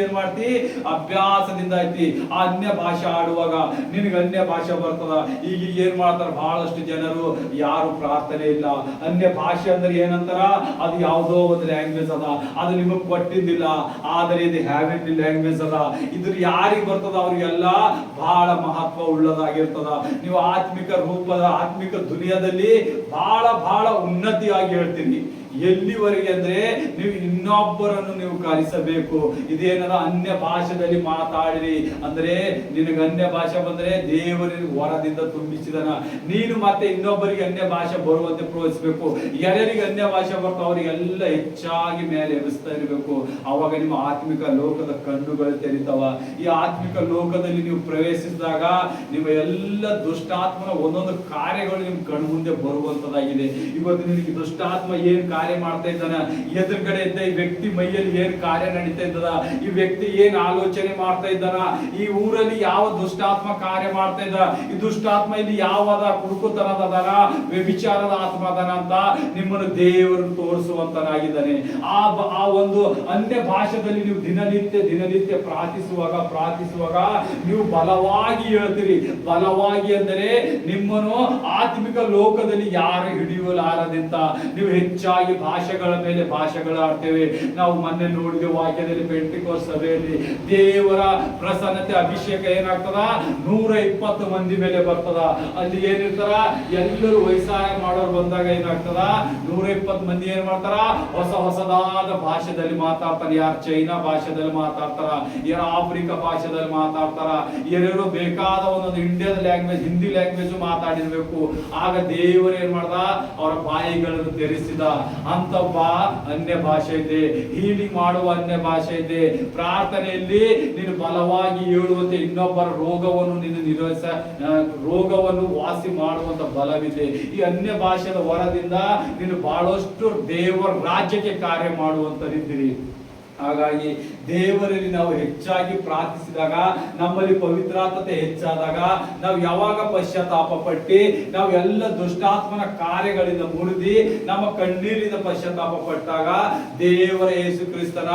ಏನ್ ಮಾಡ್ತಿ, ಅಭ್ಯಾಸದಿಂದ ಐತಿ. ಆ ಅನ್ಯ ಭಾಷೆ ಆಡುವಾಗ ನಿನಗೆ ಅನ್ಯ ಭಾಷೆ ಬರ್ತದ. ಈಗ ಏನ್ ಮಾಡ್ತಾರ ಬಹಳಷ್ಟು ಜನರು, ಯಾರು ಪ್ರಾರ್ಥನೆ ಇಲ್ಲ. ಅನ್ಯ ಭಾಷೆ ಅಂದ್ರೆ ಏನಂತಾರ, ಅದು ಯಾವುದೋ ಒಂದು ಲ್ಯಾಂಗ್ವೇಜ್ ಅದ, ಅದು ನಿಮಗ್ ಕೊಟ್ಟಿದ್ದಿಲ್ಲ, ಆದರೆ ಇದು ಹ್ಯಾಬಿಟ್ ಲ್ಯಾಂಗ್ವೇಜ್ ಅದ. ಇದ್ರ ಯಾರಿಗೆ ಬರ್ತದ ಅವ್ರಿಗೆಲ್ಲ ಬಹಳ ಮಹತ್ವ ಉಳ್ಳದಾಗಿರ್ತದ. ನೀವು ಆತ್ಮಿಕ ರೂಪದ ಆತ್ಮಿಕ ದುನಿಯಾದಲ್ಲಿ ಬಹಳ ಉನ್ನತಿಯಾಗಿ ಹೇಳ್ತೀನಿ. ಎಲ್ಲಿವರೆಗೆ ಅಂದ್ರೆ ನೀವು ಇನ್ನೊಬ್ಬರನ್ನು ನೀವು ಕಲಿಸಬೇಕು. ಇದೇನದ ಅನ್ಯ ಭಾಷೆಯಲ್ಲಿ ಮಾತಾಡಿರಿ ಅಂದ್ರೆ ನಿನಗೆ ಅನ್ಯ ಭಾಷೆ ಬಂದ್ರೆ ದೇವರಿಗೆ ವರದಿಂದ ತುಂಬಿಸಿದನ. ನೀನು ಮತ್ತೆ ಇನ್ನೊಬ್ಬರಿಗೆ ಅನ್ಯ ಭಾಷೆ ಬರುವಂತೆ ಪ್ರೋತ್ಸಾಹಿಸಬೇಕು. ಯಾರ್ಯಾರಿಗೆ ಅನ್ಯ ಭಾಷೆ ಬರ್ತಾವ ಅವರಿಗೆಲ್ಲ ಹೆಚ್ಚಾಗಿ ಮೇಲೆ ಎಬ್ಬಿಸ್ತಾ ಇರಬೇಕು. ಅವಾಗ ನಿಮ್ಮ ಆತ್ಮಿಕ ಲೋಕದ ಕಣ್ಣುಗಳು ತೆರಿತಾವ. ಈ ಆತ್ಮಿಕ ಲೋಕದಲ್ಲಿ ನೀವು ಪ್ರವೇಶಿಸಿದಾಗ ನಿಮ್ಮ ಎಲ್ಲ ದುಷ್ಟಾತ್ಮನ ಒಂದೊಂದು ಕಾರ್ಯಗಳು ನಿಮ್ ಕಣ್ಣು ಮುಂದೆ ಬರುವಂತದಾಗಿದೆ. ಇವತ್ತು ನಿನಗೆ ದುಷ್ಟಾತ್ಮ ಏನ್ ಕಾರ್ಯ ಮಾಡ್ತಾ ಇದ್ದಾನ, ಎದುರುಗಡೆ ಇದ್ದ ಈ ವ್ಯಕ್ತಿ ಮೈಯಲ್ಲಿ ಏನ್ ಕಾರ್ಯ ನಡೀತಾ ಇದ್ದದ, ಈ ವ್ಯಕ್ತಿ ಏನ್ ಆಲೋಚನೆ ಮಾಡ್ತಾ ಇದ್ದಾನ, ಈ ಊರಲ್ಲಿ ಯಾವ ದುಷ್ಟಾತ್ಮ ಕಾರ್ಯ ಮಾಡ್ತಾ ಇದ್ದ, ಈ ದುಷ್ಟಾತ್ಮ ಇಲ್ಲಿ ಯಾವದ ಕುಡುಕುತನದ ವ್ಯಭಿಚಾರದ ಆತ್ಮ ಅದನ ಅಂತ ನಿಮ್ಮನ್ನು ದೇವರು ತೋರಿಸುವಂತನಾಗಿದ್ದಾನೆ. ಆ ಒಂದು ಅನ್ಯ ಭಾಷೆಯಲ್ಲಿ ನೀವು ದಿನನಿತ್ಯ ಪ್ರಾರ್ಥಿಸುವಾಗ ನೀವು ಬಲವಾಗಿ ಹೇಳ್ತೀರಿ. ಬಲವಾಗಿ ಅಂದರೆ ನಿಮ್ಮನ್ನು ಆತ್ಮಿಕ ಲೋಕದಲ್ಲಿ ಯಾರು ಹಿಡಿಯಲಾರದಂತ ನೀವು ಹೆಚ್ಚಾಗಿ ಭಾಷೆಗಳ ಮೇಲೆ ಭಾಷೆಗಳಾಡ್ತೇವೆ. ನಾವು ಮೊನ್ನೆ ನೋಡಿದ ವಾಕ್ಯದಲ್ಲಿ ಪೆಂಟೆಕೋಸ್ಟ್ ಸಭೆಯಲ್ಲಿ ದೇವರ ಪ್ರಸನ್ನತೆ ಅಭಿಷೇಕ ಏನಾಗ್ತದ, 120 ಮಂದಿ ಮೇಲೆ ಬರ್ತದ. ಅಲ್ಲಿ ಏನಿರ್ತಾರ, ಎಲ್ಲರೂ ವ್ಯವಸಾಯ ಮಾಡೋರು ಬಂದಾಗ ಏನಾಗ್ತದ, 120 ಮಂದಿ ಏನ್ ಮಾಡ್ತಾರ, ಹೊಸದಾದ ಭಾಷೆದಲ್ಲಿ ಮಾತಾಡ್ತಾರೆ. ಯಾರು ಚೈನಾ ಭಾಷೆದಲ್ಲಿ ಮಾತಾಡ್ತಾರ, ಯಾರು ಆಫ್ರಿಕಾ ಭಾಷೆದಲ್ಲಿ ಮಾತಾಡ್ತಾರ, ಯಾರು ಬೇಕಾದ ಒಂದೊಂದು ಇಂಡಿಯಾದ ಲ್ಯಾಂಗ್ವೇಜ್, ಹಿಂದಿ ಲ್ಯಾಂಗ್ವೇಜ್ ಮಾತಾಡಿರ್ಬೇಕು. ಆಗ ದೇವರು ಏನ್ ಮಾಡ್ದ, ಅವರ ಬಾಯಿಗಳನ್ನು ತೆರೆಸಿದ. ಅಂತೊಬ್ಬ ಅನ್ಯ ಭಾಷೆ ಇದೆ, ಹೀಲಿಂಗ್ ಮಾಡುವ ಅನ್ಯ ಭಾಷೆ ಇದೆ. ಪ್ರಾರ್ಥನೆಯಲ್ಲಿ ನೀನು ಬಲವಾಗಿ ಹೇಳುವಂತೆ ಇನ್ನೊಬ್ಬರ ರೋಗವನ್ನು ವಾಸಿ ಮಾಡುವಂತ ಬಲವಿದೆ. ಈ ಅನ್ಯ ಭಾಷೆಯ ವರದಿಂದ ನೀನು ಬಹಳಷ್ಟು ದೇವರ ರಾಜ್ಯಕ್ಕೆ ಕಾರ್ಯ ಮಾಡುವಂತರಿದ್ದೀರಿ. ಹಾಗಾಗಿ ದೇವರಲ್ಲಿ ನಾವು ಹೆಚ್ಚಾಗಿ ಪ್ರಾರ್ಥಿಸಿದಾಗ, ನಮ್ಮಲ್ಲಿ ಪವಿತ್ರಾತ್ಮತೆ ಹೆಚ್ಚಾದಾಗ, ನಾವು ಯಾವಾಗ ಪಶ್ಚಾತ್ತಾಪ ಪಟ್ಟಿ ನಾವು ಎಲ್ಲ ದುಷ್ಟಾತ್ಮನ ಕಾರ್ಯಗಳಿಂದ ಮುರಿದಿ ನಮ್ಮ ಕಣ್ಣೀರಿನ ಪಶ್ಚಾತ್ತಾಪ ಪಟ್ಟಾಗ ದೇವರ ಯೇಸು ಕ್ರಿಸ್ತನ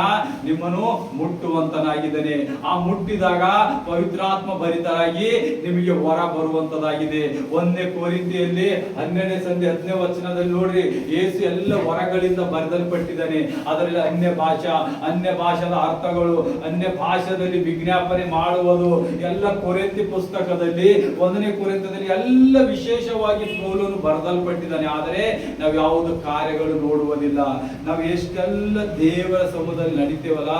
ನಿಮ್ಮನ್ನು ಮುಟ್ಟುವಂತನಾಗಿದ್ದಾನೆ. ಆ ಮುಟ್ಟಿದಾಗ ಪವಿತ್ರಾತ್ಮ ಭರಿತರಾಗಿ ನಿಮಗೆ ಹೊರ ಬರುವಂತದಾಗಿದೆ. 1 ಕೊರಿಂಥಿಯಲ್ಲಿ 12ನೇ ಸಂಧಿ 10ನೇ ವಚನದಲ್ಲಿ ನೋಡ್ರಿ, ಯೇಸು ಎಲ್ಲ ಹೊರಗಳಿಂದ ಬರೆದಲ್ಪಟ್ಟಿದ್ದಾನೆ. ಅದರಲ್ಲಿ ಅನ್ಯ ಭಾಷಾದ ಅರ್ಥಗಳು, ಅನ್ಯ ಭಾಷೆಯಲ್ಲಿ ವಿಜ್ಞಾಪನೆ ಮಾಡುವುದು ಎಲ್ಲ ಕೊರಿಂಥಿ ಪುಸ್ತಕದಲ್ಲಿ 1ನೇ ಕೊರಿಂಥದಲ್ಲಿ ಎಲ್ಲ ವಿಶೇಷವಾಗಿ ಪೌಲನು ಬರೆದಲ್ಪಟ್ಟಿದ್ದಾನೆ. ಆದರೆ ನಾವು ಯಾವುದು ಕಾರ್ಯಗಳು ನೋಡುವುದಿಲ್ಲ. ನಾವು ಎಷ್ಟೆಲ್ಲ ದೇವರ ಸಮೂಹದಲ್ಲಿ ನಡೀತೇವಲ್ಲ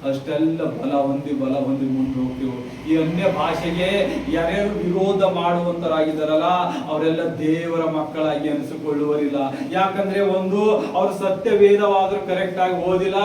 ಅಷ್ಟೆಲ್ಲ ಬಲ ಹೊಂದಿ ಮುಂದೆ ಹೋಗ್ತೇವೆ. ಈ ಅನ್ಯ ಭಾಷೆಗೆ ಯಾರ್ಯಾರು ವಿರೋಧ ಮಾಡುವಂತರಾಗಿದ್ದಾರಲ್ಲ ಅವರೆಲ್ಲ ದೇವರ ಮಕ್ಕಳಾಗಿ ಅನಿಸಿಕೊಳ್ಳುವರಿಲ್ಲ. ಯಾಕಂದ್ರೆ ಒಂದು, ಅವರು ಸತ್ಯವೇದವಾದ್ರೂ ಕರೆಕ್ಟ್ ಆಗಿ ಓದಿಲ್ಲ.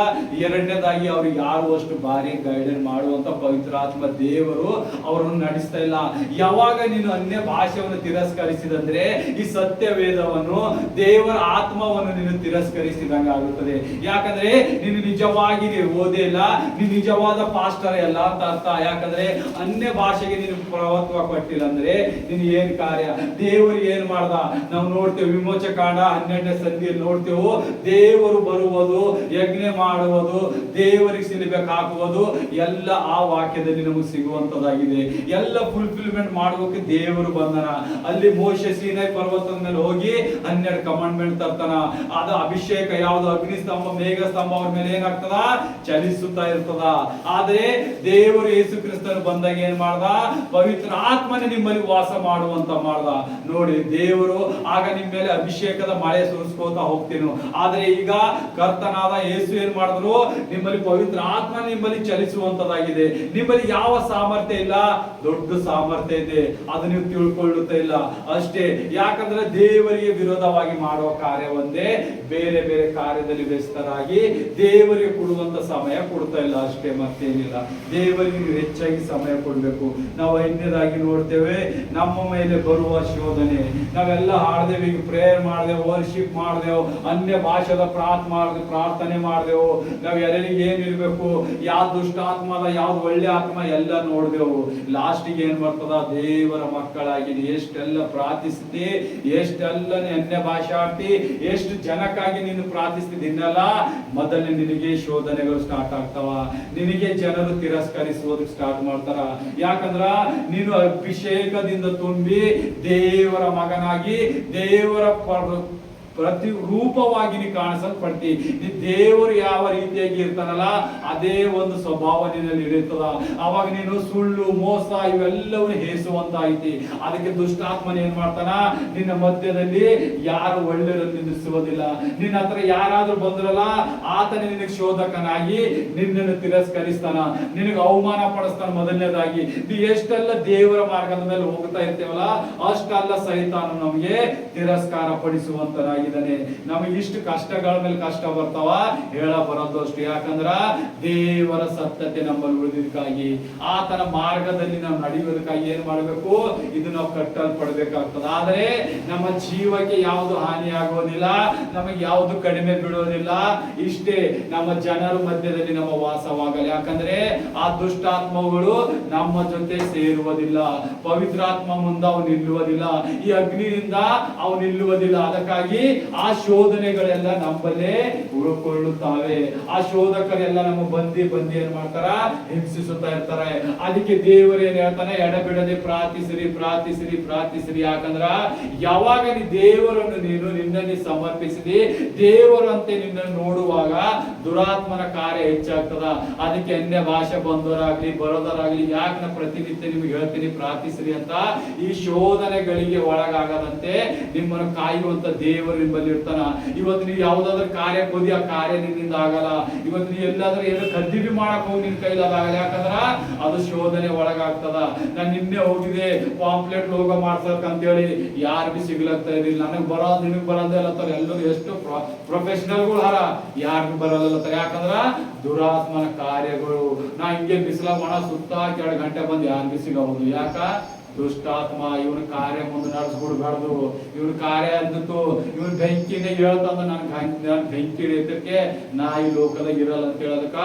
ಎರಡನೇದಾಗಿ ಅವ್ರು ಯಾರು ಅಷ್ಟು ಭಾರಿ ಗೈಡೆನ್ ಮಾಡುವಂತ ಪವಿತ್ರಾತ್ಮ ದೇವರು ಅವರನ್ನು ನಡೆಸ್ತಾ ಇಲ್ಲ. ಯಾವಾಗ ನೀನು ಅನ್ಯ ಭಾಷೆಯನ್ನು ತಿರಸ್ಕರಿಸಿದಂದ್ರೆ ಈ ಸತ್ಯವೇದವನ್ನು, ದೇವರ ಆತ್ಮವನ್ನು ನೀನು ತಿರಸ್ಕರಿಸಿದಂಗೆ ಆಗುತ್ತದೆ. ಯಾಕಂದ್ರೆ ನೀನು ನಿಜವಾಗಿ ಓದೇ ಇಲ್ಲ, ನೀನು ನಿಜವಾದ ಪಾಸ್ಟರ್ ಎಲ್ಲ ಅಂತ ಅರ್ಥ. ಯಾಕಂದ್ರೆ ಅನ್ಯ ಭಾಷೆಗೆ ನೀನು ಪ್ರಭುತ್ವ ಕೊಟ್ಟಿಲ್ಲ ಅಂದ್ರೆ ನೀನು ಏನ್ ಕಾರ್ಯ? ದೇವರು ಏನ್ ಮಾಡ್ದ ನಾವು ನೋಡ್ತೇವೆ. ವಿಮೋಚಕಾಂಡ 12ನೇ ಸಂಧಿಯಲ್ಲಿ ನೋಡ್ತೇವೆ, ದೇವರು ಬರುವುದು, ಯಜ್ಞ ಮಾಡುವುದು, ದೇವರಿಗೆ ಶಿಲುಬೆ ಹಾಕುವುದು ಎಲ್ಲ ಆ ವಾಕ್ಯದಲ್ಲಿ ನಮಗೆ ಸಿಗುವಂತದಾಗಿದೆ. ಎಲ್ಲ ಫುಲ್ಫಿಲ್ಮೆಂಟ್ ಮಾಡುವಕ್ಕೆ ದೇವರು ಬಂದನ. ಅಲ್ಲಿ ಮೋಶೆ ಸೀನಾಯಿ ಪರ್ವತದ ಮೇಲೆ ಹೋಗಿ 12 ಕಮಾಂಡ್ಮೆಂಟ್ ತರ್ತಾನ. ಅದು ಅಭಿಷೇಕ ಯಾವುದು? ಅಗ್ನಿ ಸ್ತಂಭ, ಮೇಘ ಸ್ತಂಭ ಅವ್ರ ಮೇಲೆ ಏನಾಗ್ತದ? ಚಲಿಸುತ್ತಾ ಇರ್ತದ. ಆದ್ರೆ ದೇವರು ಯೇಸು ಕ್ರಿಸ್ತನು ಬಂದಾಗ ಏನ್ ಮಾಡ್ದ? ಪವಿತ್ರ ಆತ್ಮನೇ ನಿಮ್ಮಲ್ಲಿ ವಾಸ ಮಾಡುವಂತ ಮಾಡ್ದ. ನೋಡಿ, ದೇವರು ಆಗ ನಿಮ್ಮ ಮೇಲೆ ಅಭಿಷೇಕದ ಮಳೆ ಸುರಿಸ್ಕೋತಾ ಹೋಗ್ತೀನು. ಆದ್ರೆ ಈಗ ಕರ್ತನಾದ ಯೇಸು ಏನ್ ಮಾಡಿದ್ರು? ನಿಮ್ಮಲ್ಲಿ ಪವಿತ್ರ ಆತ್ಮ ನಿಮ್ಮಲ್ಲಿ ಚಲಿಸುವಂತದಾಗಿದೆ. ನಿಮ್ಮಲ್ಲಿ ಯಾವ ಸಾಮರ್ಥ್ಯ ಇಲ್ಲ, ದೊಡ್ಡ ಸಾಮರ್ಥ್ಯ ಇದೆ, ಅದು ನೀವು ತಿಳ್ಕೊಳ್ಳುತ್ತಾ ಇಲ್ಲ ಅಷ್ಟೇ. ಯಾಕಂದ್ರೆ ದೇವರಿಗೆ ವಿರೋಧವಾಗಿ ಮಾಡುವ ಕಾರ್ಯ ಒಂದೇ, ಬೇರೆ ಬೇರೆ ಕಾರ್ಯದಲ್ಲಿ ವ್ಯಸ್ತರಾಗಿ ದೇವರಿಗೆ ಕೊಡುವಂತ ಸಮಯ ಕೊಡ್ತಾ ಇಲ್ಲ ಅಷ್ಟೇ, ಮತ್ತೇನಿಲ್ಲ. ದೇವರಿಗೆ ನೀವು ಹೆಚ್ಚಾಗಿ ಸಮಯ ಕೊಡ್ಬೇಕು. ನಾವು ಐದನೇದಾಗಿ ನೋಡ್ತೇವೆ, ನಮ್ಮ ಮೇಲೆ ಬರುವ ಶೋಧನೆ. ನಾವೆಲ್ಲ ಹಾಡ್ದೇವೆ, ಈಗ ಪ್ರೇಯರ್ ಮಾಡ್ದೇವು, ವರ್ಷಿಪ್ ಮಾಡ್ದೇವು, ಅನ್ಯ ಭಾಷೆದ ಪ್ರಾರ್ಥನೆ ಮಾಡ್ದೆವು. ನಾವ್ ಎಲ್ಲರಿಗೆ ಏನ್ ಇರ್ಬೇಕು, ಯಾವ್ದು ದುಷ್ಟಾತ್ಮದ ಯಾವ್ದು ಒಳ್ಳೆ ಆತ್ಮ ಎಲ್ಲ ನೋಡ್ದೆವು. ಲಾಸ್ಟಿಗೆ ಏನ್ ಬರ್ತದ? ದೇವರ ಮಕ್ಕಳಾಗಿ ಎಷ್ಟೆಲ್ಲ ಪ್ರಾರ್ಥಿಸ್ತಿ, ಎಷ್ಟೆಲ್ಲ ಅನ್ಯ ಭಾಷೆ ಆಡ್ತಿ, ಎಷ್ಟು ಜನಕ್ಕಾಗಿ ನೀನು ಪ್ರಾರ್ಥಿಸ್ತಿದ್ದೀನಲ್ಲ, ಮೊದಲನೇ ನಿನಗೆ ಶೋಧನೆಗಳು ಸ್ಟಾರ್ಟ್ ಆಗ್ತಾವ. ನಿನಗೆ ಜನರು ತಿರಸ್ಕರಿಸುವುದಕ್ಕೆ ಸ್ಟಾರ್ಟ್ ಮಾಡ್ತಾರ. ಯಾಕಂದ್ರ ನೀನು ಅಭಿಷೇಕದಿಂದ ತುಂಬಿ ದೇವರ ಮಗನಾಗಿ ದೇವರ ಪ್ರತಿ ರೂಪವಾಗಿ ನೀ ಕಾಣಿಸಲ್ಪಡ್ತಿ. ನೀ ದೇವರು ಯಾವ ರೀತಿಯಾಗಿ ಇರ್ತಾನಲ್ಲ ಅದೇ ಒಂದು ಸ್ವಭಾವ ನಿನ್ನಲ್ಲಿ ಇರುತ್ತದ. ಅವಾಗ ನೀನು ಸುಳ್ಳು, ಮೋಸ ಇವೆಲ್ಲವನ್ನು ಹೇಸುವಂತ ಐತಿ. ಅದಕ್ಕೆ ದುಷ್ಟಾತ್ಮನ ಏನ್ ಮಾಡ್ತಾನ? ನಿನ್ನ ಮಧ್ಯದಲ್ಲಿ ಯಾರು ಒಳ್ಳೆಯರನ್ನು ನಿಲ್ಲಿಸುವುದಿಲ್ಲ. ನಿನ್ನ ಹತ್ರ ಯಾರಾದ್ರೂ ಬಂದ್ರಲ್ಲ ಆತನ ನಿನಗೆ ಶೋಧಕನಾಗಿ ನಿನ್ನನ್ನು ತಿರಸ್ಕರಿಸ್ತಾನ, ನಿನಗೆ ಅವಮಾನ ಪಡಿಸ್ತಾನ. ಮೊದಲನೇದಾಗಿ ನೀ ಎಷ್ಟೆಲ್ಲ ದೇವರ ಮಾರ್ಗದ ಮೇಲೆ ಹೋಗ್ತಾ ಇರ್ತೇವಲ್ಲ ಅಷ್ಟೆಲ್ಲ ಸೈತಾನ ನಮಗೆ ತಿರಸ್ಕಾರ ಪಡಿಸುವಂತನಾಗಿ ನಮಗೆ ಇಷ್ಟು ಕಷ್ಟಗಳ ಮೇಲೆ ಕಷ್ಟ ಬರ್ತಾವ, ಹೇಳ ಬರೋದು ಅಷ್ಟು. ಯಾಕಂದ್ರ ದೇವರ ಸತ್ಯತೆ ನಮ್ಮಲ್ಲಿ ಉಳಿದಿದ್ದಕ್ಕಾಗಿ, ಆತನ ಮಾರ್ಗದಲ್ಲಿ ನಾವು ನಡೆಯುವುದಕ್ಕಾಗಿ ಏನ್ ಮಾಡಬೇಕು? ಇದು ನಾವು ಕಟ್ಟಲ್ಪಡಬೇಕಾಗ್ತದೆ. ಆದ್ರೆ ನಮ್ಮ ಜೀವಕ್ಕೆ ಯಾವುದು ಹಾನಿ ಆಗೋದಿಲ್ಲ, ನಮಗೆ ಯಾವುದು ಕಡಿಮೆ ಬೀಳೋದಿಲ್ಲ. ಇಷ್ಟೇ, ನಮ್ಮ ಜನರ ಮಧ್ಯದಲ್ಲಿ ನಮ್ಮ ವಾಸವಾಗಲ್ಲ. ಯಾಕಂದ್ರೆ ಆ ದುಷ್ಟಾತ್ಮಗಳು ನಮ್ಮ ಜೊತೆ ಸೇರುವುದಿಲ್ಲ, ಪವಿತ್ರಾತ್ಮ ಮುಂದೆ ಅವು ನಿಲ್ಲುವುದಿಲ್ಲ, ಈ ಅಗ್ನಿಯಿಂದ ಅವು ನಿಲ್ಲುವುದಿಲ್ಲ. ಅದಕ್ಕಾಗಿ ಆ ಶೋಧನೆಗಳೆಲ್ಲ ನಮ್ಮಲ್ಲೇ ಉಳ್ಕೊಳ್ಳುತ್ತವೆ. ಆ ಶೋಧಕರೆಲ್ಲ ನಮ್ಮ ಬಂದಿ ಏನ್ ಮಾಡ್ತಾರ? ಹಿಂಸಿಸುತ್ತಾ ಇರ್ತಾರೆ. ಅದಕ್ಕೆ ದೇವರು ಏನ್ ಹೇಳ್ತಾನೆ? ಎಡಬಿಡದೆ ಪ್ರಾರ್ಥಿಸಿರಿ. ಯಾಕಂದ್ರ ಯಾವಾಗ ನೀ ದೇವರನ್ನು ನಿನ್ನನ್ನು ಸಮರ್ಪಿಸಿದಿ, ದೇವರಂತೆ ನಿನ್ನನ್ನು ನೋಡುವಾಗ ದುರಾತ್ಮನ ಕಾರ್ಯ ಹೆಚ್ಚಾಗ್ತದ. ಅದಕ್ಕೆ ಅನ್ಯ ಭಾಷೆ ಬಂದವರಾಗ್ಲಿ ಬರೋದರಾಗ್ಲಿ, ಯಾಕೆ ನಾ ಪ್ರತಿನಿತ್ಯ ನಿಮ್ಗೆ ಹೇಳ್ತೀನಿ ಪ್ರಾರ್ಥಿಸಿರಿ ಅಂತ. ಈ ಶೋಧನೆಗಳಿಗೆ ಒಳಗಾಗದಂತೆ ನಿಮ್ಮನ್ನು ಕಾಯುವಂತ ದೇವರು ನಿಮ್ಮಲ್ಲಿ ಇರ್ತಾನ. ಇವತ್ತು ನೀವು ಯಾವ್ದಾದ್ರು ಕಾರ್ಯ ಹೋದಿ, ಆ ಕಾರ್ಯ ನಿನ್ನಿಂದ ಆಗಲ್ಲ. ಇವತ್ತು ನೀವು ಎಲ್ಲಾದ್ರೂ ಏನೋ ಖರೀದಿ ಮಾಡಕ್ ಹೋಗಿ ನಿನ್ ಕೈಲಾಗಲ್ಲ. ಯಾಕಂದ್ರ ಅದು ಶೋಧನೆ ಒಳಗಾಗ್ತದ. ನಾನು ನಿನ್ನೆ ಹೋಗಿದ್ದೆ ಪಾಂಪ್ಲೆಟ್ ಲೋಗೋ ಮಾಡ್ಸಕ್ ಅಂತೇಳಿ ಯಾರು ಬಿ ಸಿಗ್ಲಕ್ತಾ ಇರಲಿಲ್ಲ. ನನಗ್ ಬರೋದು ನಿನಗ್ ಬರೋದೇ ಅಲ್ಲತ್ತಾರ. ಎಲ್ಲರೂ ಎಷ್ಟು ಪ್ರೊಫೆಷನಲ್ಗಳು ಹಾರ, ಯಾರಿಗೂ ಬರಲ್ಲತ್ತಾರ. ಯಾಕಂದ್ರ ದುರಾತ್ಮನ ಕಾರ್ಯಗಳು. ನಾ ಹಿಂಗೆ ಬಿಸಿಲ ಒಣ ಸುತ್ತ 2 ಗಂಟೆ ಬಂದು ಯಾರು ಬಿ ಸಿಗಬಹುದು. ಯಾಕ? ದುಷ್ಟಾತ್ಮ ಇವನ ಕಾರ್ಯ ಮುಂದೆ ನಡೆಸ್ಬಿಡ್ಬಾರ್ದು, ಇವನ ಕಾರ್ಯ ಅಂದಿತ್ತು ಇವನ್ ಬೆಂಕಿನೇ ಹೇಳ್ತಂದ ನನ್ ಬೆಂಕಿ ಹಿಡಿಯೋದಕ್ಕೆ ನಾ ಈ ಲೋಕದಾಗ ಇರಲ್ಲ ಅಂತ ಹೇಳೋದಕ್ಕ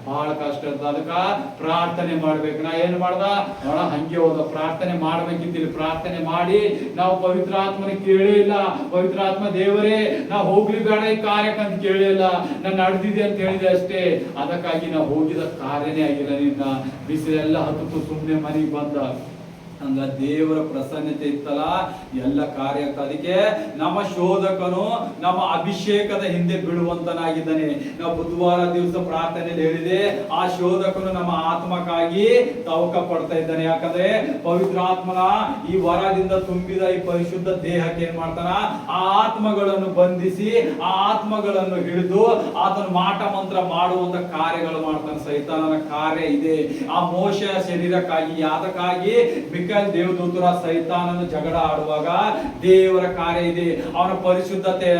ಬಹಳ ಕಷ್ಟ ಇರ್ತದ. ಅದಕ್ಕ ಪ್ರಾರ್ಥನೆ ಮಾಡ್ಬೇಕು. ನಾ ಏನ್ ಮಾಡ್ದ ಹಂಗೆ ಹೋದ ಪ್ರಾರ್ಥನೆ ಮಾಡ್ಬೇಕಿದ್ದಿಲ್ಲ. ಪ್ರಾರ್ಥನೆ ಮಾಡಿ ನಾವು ಪವಿತ್ರಾತ್ಮನ ಕೇಳೇ ಇಲ್ಲ. ಪವಿತ್ರಾತ್ಮ ದೇವರೇ ನಾ ಹೋಗ್ಲಿ ಬೇಡ ಈ ಕಾರ್ಯಕ್ಕಂತ ಕೇಳಿಲ್ಲ, ನಾನು ನಡೆದಿದೆ ಅಂತ ಹೇಳಿದೆ ಅಷ್ಟೇ. ಅದಕ್ಕಾಗಿ ನಾವು ಹೋಗಿದ ಕಾರ್ಯನೇ ಆಗಿಲ್ಲ. ನಿನ್ನ ಬಿಸಿಲೆಲ್ಲ ಹತ್ತು ಸುಮ್ಮನೆ ಮನೆಗೆ ಬಂದ. ಹಂಗ ದೇವರ ಪ್ರಸನ್ನತೆ ಇತ್ತಲ್ಲ ಎಲ್ಲ ಕಾರ್ಯ. ಅದಕ್ಕೆ ನಮ್ಮ ಶೋಧಕನು ನಮ್ಮ ಅಭಿಷೇಕದ ಹಿಂದೆ ಬೀಳುವಂತನಾಗಿದ್ದಾನೆ. ನಾವು ಬುಧವಾರ ದಿವಸ ಪ್ರಾರ್ಥನೆಯಲ್ಲಿ ಹೇಳಿದೆ, ಆ ಶೋಧಕನು ನಮ್ಮ ಆತ್ಮಕ್ಕಾಗಿ ತವಕ ಪಡ್ತಾ ಇದ್ದಾನೆ. ಯಾಕಂದ್ರೆ ಪವಿತ್ರಾತ್ಮನ ಈ ವರದಿಂದ ತುಂಬಿದ ಈ ಪರಿಶುದ್ಧ ದೇಹಕ್ಕೆ ಏನ್ ಮಾಡ್ತಾನ, ಆ ಆತ್ಮಗಳನ್ನು ಬಂಧಿಸಿ ಆ ಆತ್ಮಗಳನ್ನು ಹಿಡಿದು ಆತನ ಮಾಟ ಮಂತ್ರ ಮಾಡುವಂತ ಕಾರ್ಯಗಳು ಮಾಡ್ತಾನೆ. ಸೈತಾನನ ಕಾರ್ಯ ಇದೆ. ಆ ಮೋಶ ಶರೀರಕ್ಕಾಗಿ ಯಾತಕ್ಕಾಗಿ ದೇವದೂತರ ಸೈತಾನನ ಜಗಳ ಆಡುವಾಗ ದೇವರ ಕಾರ್ಯ ಇದೆ. ಅವನ ಪರಿಶುದ್ಧತೆ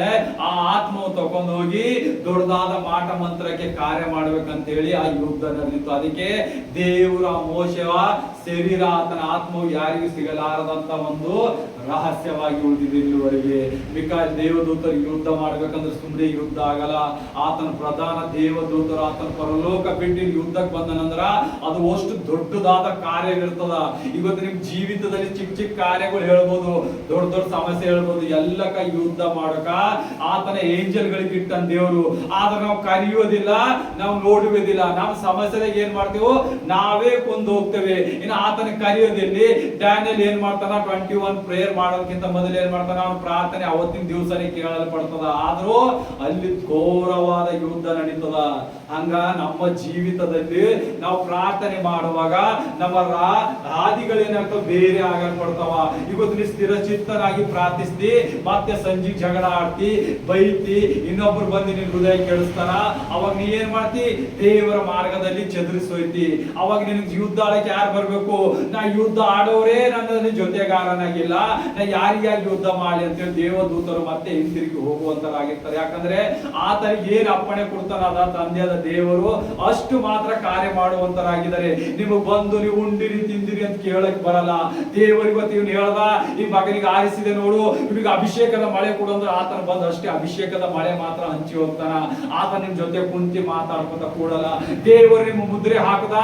ಆ ಆತ್ಮವು ತಕೊಂಡು ಹೋಗಿ ದೊಡ್ಡದಾದ ಮಾಟ ಮಂತ್ರಕ್ಕೆ ಕಾರ್ಯ ಮಾಡ್ಬೇಕಂತೇಳಿ ಆ ಯುದ್ಧ ನಡೆದಿತ್ತು. ಅದಕ್ಕೆ ದೇವರ ಮೋಶವ ಶರೀರ ಆತನ ಆತ್ಮವು ಯಾರಿಗೂ ಸಿಗಲಾರದಂತ ಒಂದು ರಹಸ್ಯವಾಗಿ ಉಳಿದಿದೆ ಇಲ್ಲಿವರೆಗೆ. ಮಿಕಾಯಲ್ ದೇವದೂತರಿಗೆ ಯುದ್ಧ ಮಾಡ್ಬೇಕಂದ್ರೆ ಸುಮ್ಮನೆ ಯುದ್ಧ ಆಗಲ್ಲ. ಆತನ ಪ್ರಧಾನ ದೇವದೂತರು ಆತನ ಪರಲೋಕ ಬಿಟ್ಟು ಯುದ್ಧಕ್ಕೆ ಬಂದನಂದ್ರ ಅದು ಅಷ್ಟು ದೊಡ್ಡದಾದ ಕಾರ್ಯವಿರ್ತದ. ಇವತ್ತು ನಿಮ್ ಜೀವಿತದಲ್ಲಿ ಚಿಕ್ಕ ಚಿಕ್ಕ ಕಾರ್ಯಗಳು ಹೇಳ್ಬೋದು, ದೊಡ್ಡ ದೊಡ್ಡ ಸಮಸ್ಯೆ ಹೇಳ್ಬೋದು, ಎಲ್ಲಕ್ಕ ಯುದ್ಧ ಮಾಡಕ ಆತನ ಏಂಜಲ್ ಗಳಿಗೆ ಇಟ್ಟನ್ ದೇವರು. ಆದ್ರೆ ನಾವು ಕರೆಯೋದಿಲ್ಲ, ನಾವು ನೋಡುವುದಿಲ್ಲ. ನಮ್ಮ ಸಮಸ್ಯೆದಾಗ ಏನ್ ಮಾಡ್ತೇವೋ ನಾವೇ ಕೊಂದು ಹೋಗ್ತೇವೆ. ಇನ್ನು ಆತನ ಕರೆಯೋದಿಲ್ಲಿ. ಡ್ಯಾನಿಯಲ್ ಏನ್ ಮಾಡ್ತಾನ 21 ಪ್ರೇಯರ್ ಮಾಡೋದಕ್ಕಿಂತ ಮೊದಲು ಏನ್ ಮಾಡ್ತಾನ, ಅವನ ಪ್ರಾರ್ಥನೆ ಅವತ್ತಿನ ದಿವಸನೇ ಕೇಳಲ್ಪಡ್ತದ. ಆದ್ರೂ ಅಲ್ಲಿ ಘೋರವಾದ ಯುದ್ಧ ನಡೀತದ. ಹಂಗ ನಮ್ಮ ಜೀವಿತದಲ್ಲಿ ನಾವು ಪ್ರಾರ್ಥನೆ ಮಾಡುವಾಗ ನಮ್ಮ ಹಾದಿಗಳೇನಾಗ್ತವ ಬೇರೆ ಆಗಲ್ಪಡ್ತಾವ. ಇವತ್ತು ನೀ ಸ್ಥಿರ ಚಿತ್ತನಾಗಿ ಪ್ರಾರ್ಥಿಸ್ತಿ, ಮತ್ತೆ ಸಂಜೆ ಜಗಳ ಆಡ್ತಿ, ಬೈತಿ, ಇನ್ನೊಬ್ರು ಬಂದು ನಿನ್ ಹೃದಯ ಕೇಳಿಸ್ತಾನ. ಅವಾಗ ನೀ ಏನ್ ಮಾಡ್ತಿ, ದೇವರ ಮಾರ್ಗದಲ್ಲಿ ಚದುರಿಸೋಯ್ತಿ. ಅವಾಗ ನಿನಗೆ ಯುದ್ಧ ಆಡಕ್ಕೆ ಯಾರು ಬರ್ಬೇಕು? ನಾ ಯುದ್ಧ ಆಡೋರೇ ನನ್ನ ಜೊತೆಗಾರನಾಗಿಲ್ಲ, ನಾ ಯಾರಿಗಾಗಿ ಯುದ್ಧ ಮಾಡಿ ಅಂತೇಳಿ ದೇವದೂತರು ಮತ್ತೆ ಹಿಂತಿರುಗಿ ಹೋಗುವಂತರಾಗಿರ್ತಾರೆ. ಯಾಕಂದ್ರೆ ಆತನಿಗೆ ಏನ್ ಅಪ್ಪಣೆ ಕೊಡ್ತಾನದ ತಂದೆಯಾದ ದೇವರು ಅಷ್ಟು ಮಾತ್ರ ಕಾರ್ಯ ಮಾಡುವಂತರಾಗಿದ್ದಾರೆ. ನಿಮಗೆ ಬಂದು ನೀವು ಉಂಡಿರಿ ತಿಂದಿರಿ ಅಂತ ಕೇಳಕ್ ಬರಲ್ಲ. ದೇವರಿಗೆ ಇವನು ಹೇಳ್ದ, ಈ ಮಗನಿಗೆ ಆರಿಸಿದೆ ನೋಡು, ಇವಾಗ ಅಭಿಷೇಕದ ಮಳೆ ಕೊಡು ಅಂದ್ರೆ ಆತನ ಬಂದು ಅಷ್ಟೇ ಅಭಿಷೇಕದ ಮಳೆ ಮಾತ್ರ ಹಂಚಿ ಹೋಗ್ತಾನ. ಆತ ನಿಮ್ ಜೊತೆ ಕುಂತಿ ಮಾತಾಡ್ಕೊತ ಕೂಡಲ್ಲ. ದೇವರು ನಿಮ್ಮ ಮುದ್ರೆ ಹಾಕದ,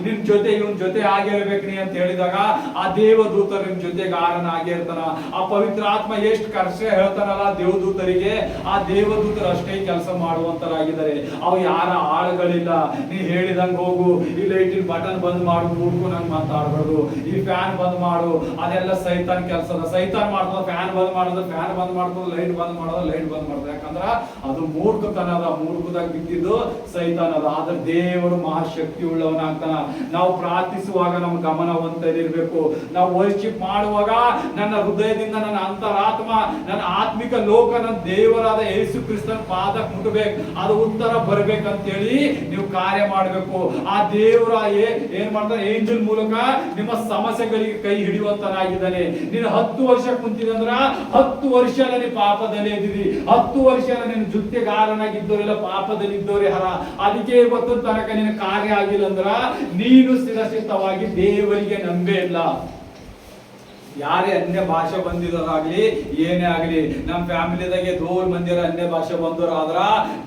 ನಿಮ್ ಜೊತೆ ಇವನ್ ಜೊತೆ ಆಗಿರ್ಬೇಕು ನೀ ಅಂತ ಹೇಳಿದಾಗ ಆ ದೇವದೂತರು ನಿಮ್ ಜೊತೆಗಾರನ ಆಗಿರ್ತಾನ. ಆ ಪವಿತ್ರ ಆತ್ಮ ಎಷ್ಟು ಕರ್ಷ ಹೇಳ್ತಾನಲ್ಲ ದೇವದೂತರಿಗೆ, ಆ ದೇವದೂತರು ಅಷ್ಟೇ ಕೆಲಸ ಮಾಡುವಂತರಾಗಿದ್ದಾರೆ. ಅವು ಯಾರ ಆಳುಗಳಿಲ್ಲ. ನೀ ಹೇಳಿದಂಗ ಹೋಗು, ಈ ಲೈಟಿನ ಬಟನ್ ಬಂದ್ ಮಾಡು, ಕೂಡ್ಕು ನಂಗೆ ಮಾತಾಡ್ಬಾರ್ದು, ಈ ಫ್ಯಾನ್ ಬಂದ್ ಮಾಡು, ಅದೆಲ್ಲ ಸೈತಾನ್ ಕೆಲಸದ. ಸೈತಾನ್ ಮಾಡ್ತದ, ಫ್ಯಾನ್ ಬಂದ್ ಮಾಡೋದು, ಫ್ಯಾನ್ ಬಂದ್ ಮಾಡ್ತದ, ಲೈಟ್ ಬಂದ್ ಮಾಡೋದು, ಲೈಟ್ ಬಂದ್ ಮಾಡೋದು. ಯಾಕಂದ್ರ ಅದು ಮೂರ್ಖತನದ, ಮೂರ್ಖದಾಗ ಬಿದ್ದಿದ್ದು ಸೈತಾನ್ ಅದ. ಆದ್ರೆ ದೇವರು ಮಹಾಶಕ್ತಿ ಉಳ್ಳವನಾಗ್ತಾನ. ನಾವು ಪ್ರಾರ್ಥಿಸುವಾಗ ನಮ್ಮ ಗಮನವಂತರಿರ್ಬೇಕು. ನಾವು ವರ್ಶಿಪ್ ಮಾಡುವಾಗ ನನ್ನ ಹೃದಯದಿಂದ, ನನ್ನ ಅಂತರಾತ್ಮ, ನನ್ನ ಆತ್ಮಿಕ ಲೋಕ, ನನ್ನ ದೇವರಾದ ಯೇಸು ಕ್ರಿಸ್ತನ ಪಾದಕ್ಕೆ ಮುಟ್ಟಬೇಕು. ಅದು ಉತ್ತರ ಬರ್ಬೇಕಂತೇಳಿ ನೀವು ಕಾರ್ಯ ಮಾಡ್ಬೇಕು. ಆ ದೇವರ ಏನ್ ಮಾಡ್ತಾನೆ, ಏಂಜಲ್ ಮೂಲಕ ನಿಮ್ಮ ಸಮಸ್ಯೆಗಳಿಗೆ ಕೈ ಹಿಡಿಯುವಂತನಾಗಿದ್ದಾನೆ. ನೀನು 10 ವರ್ಷ ಕುಂತಿದಂದ್ರ 10 ವರ್ಷ ನೀನು ಪಾಪದಲ್ಲಿ ಇದ್ದೀವಿ. 10 ವರ್ಷ ನೀನು ಜುತ್ತೆಗಾರನಾಗಿದ್ದವರೆಲ್ಲ ಪಾಪದಲ್ಲಿ ಇದ್ದವರೇ ಹರ. ಅದಕ್ಕೆ ಇವತ್ತು ತನಕ ನಿನ್ನ ಕಾರ್ಯ ಆಗಿಲ್ಲ ಅಂದ್ರ ನೀನು ಸ್ಥಿರಚಿತ್ತವಾಗಿ ದೇವರಿಗೆ ನಂಬೇ ಇಲ್ಲ. ಯಾರೇ ಅನ್ಯ ಭಾಷೆ ಬಂದಿರೋರಾಗ್ಲಿ ಏನೇ ಆಗ್ಲಿ, ನಮ್ಮ ಫ್ಯಾಮಿಲಿದಾಗೆ ದೂರ ಮಂದಿರ ಅನ್ಯ ಭಾಷೆ ಬಂದವರಾದ್ರ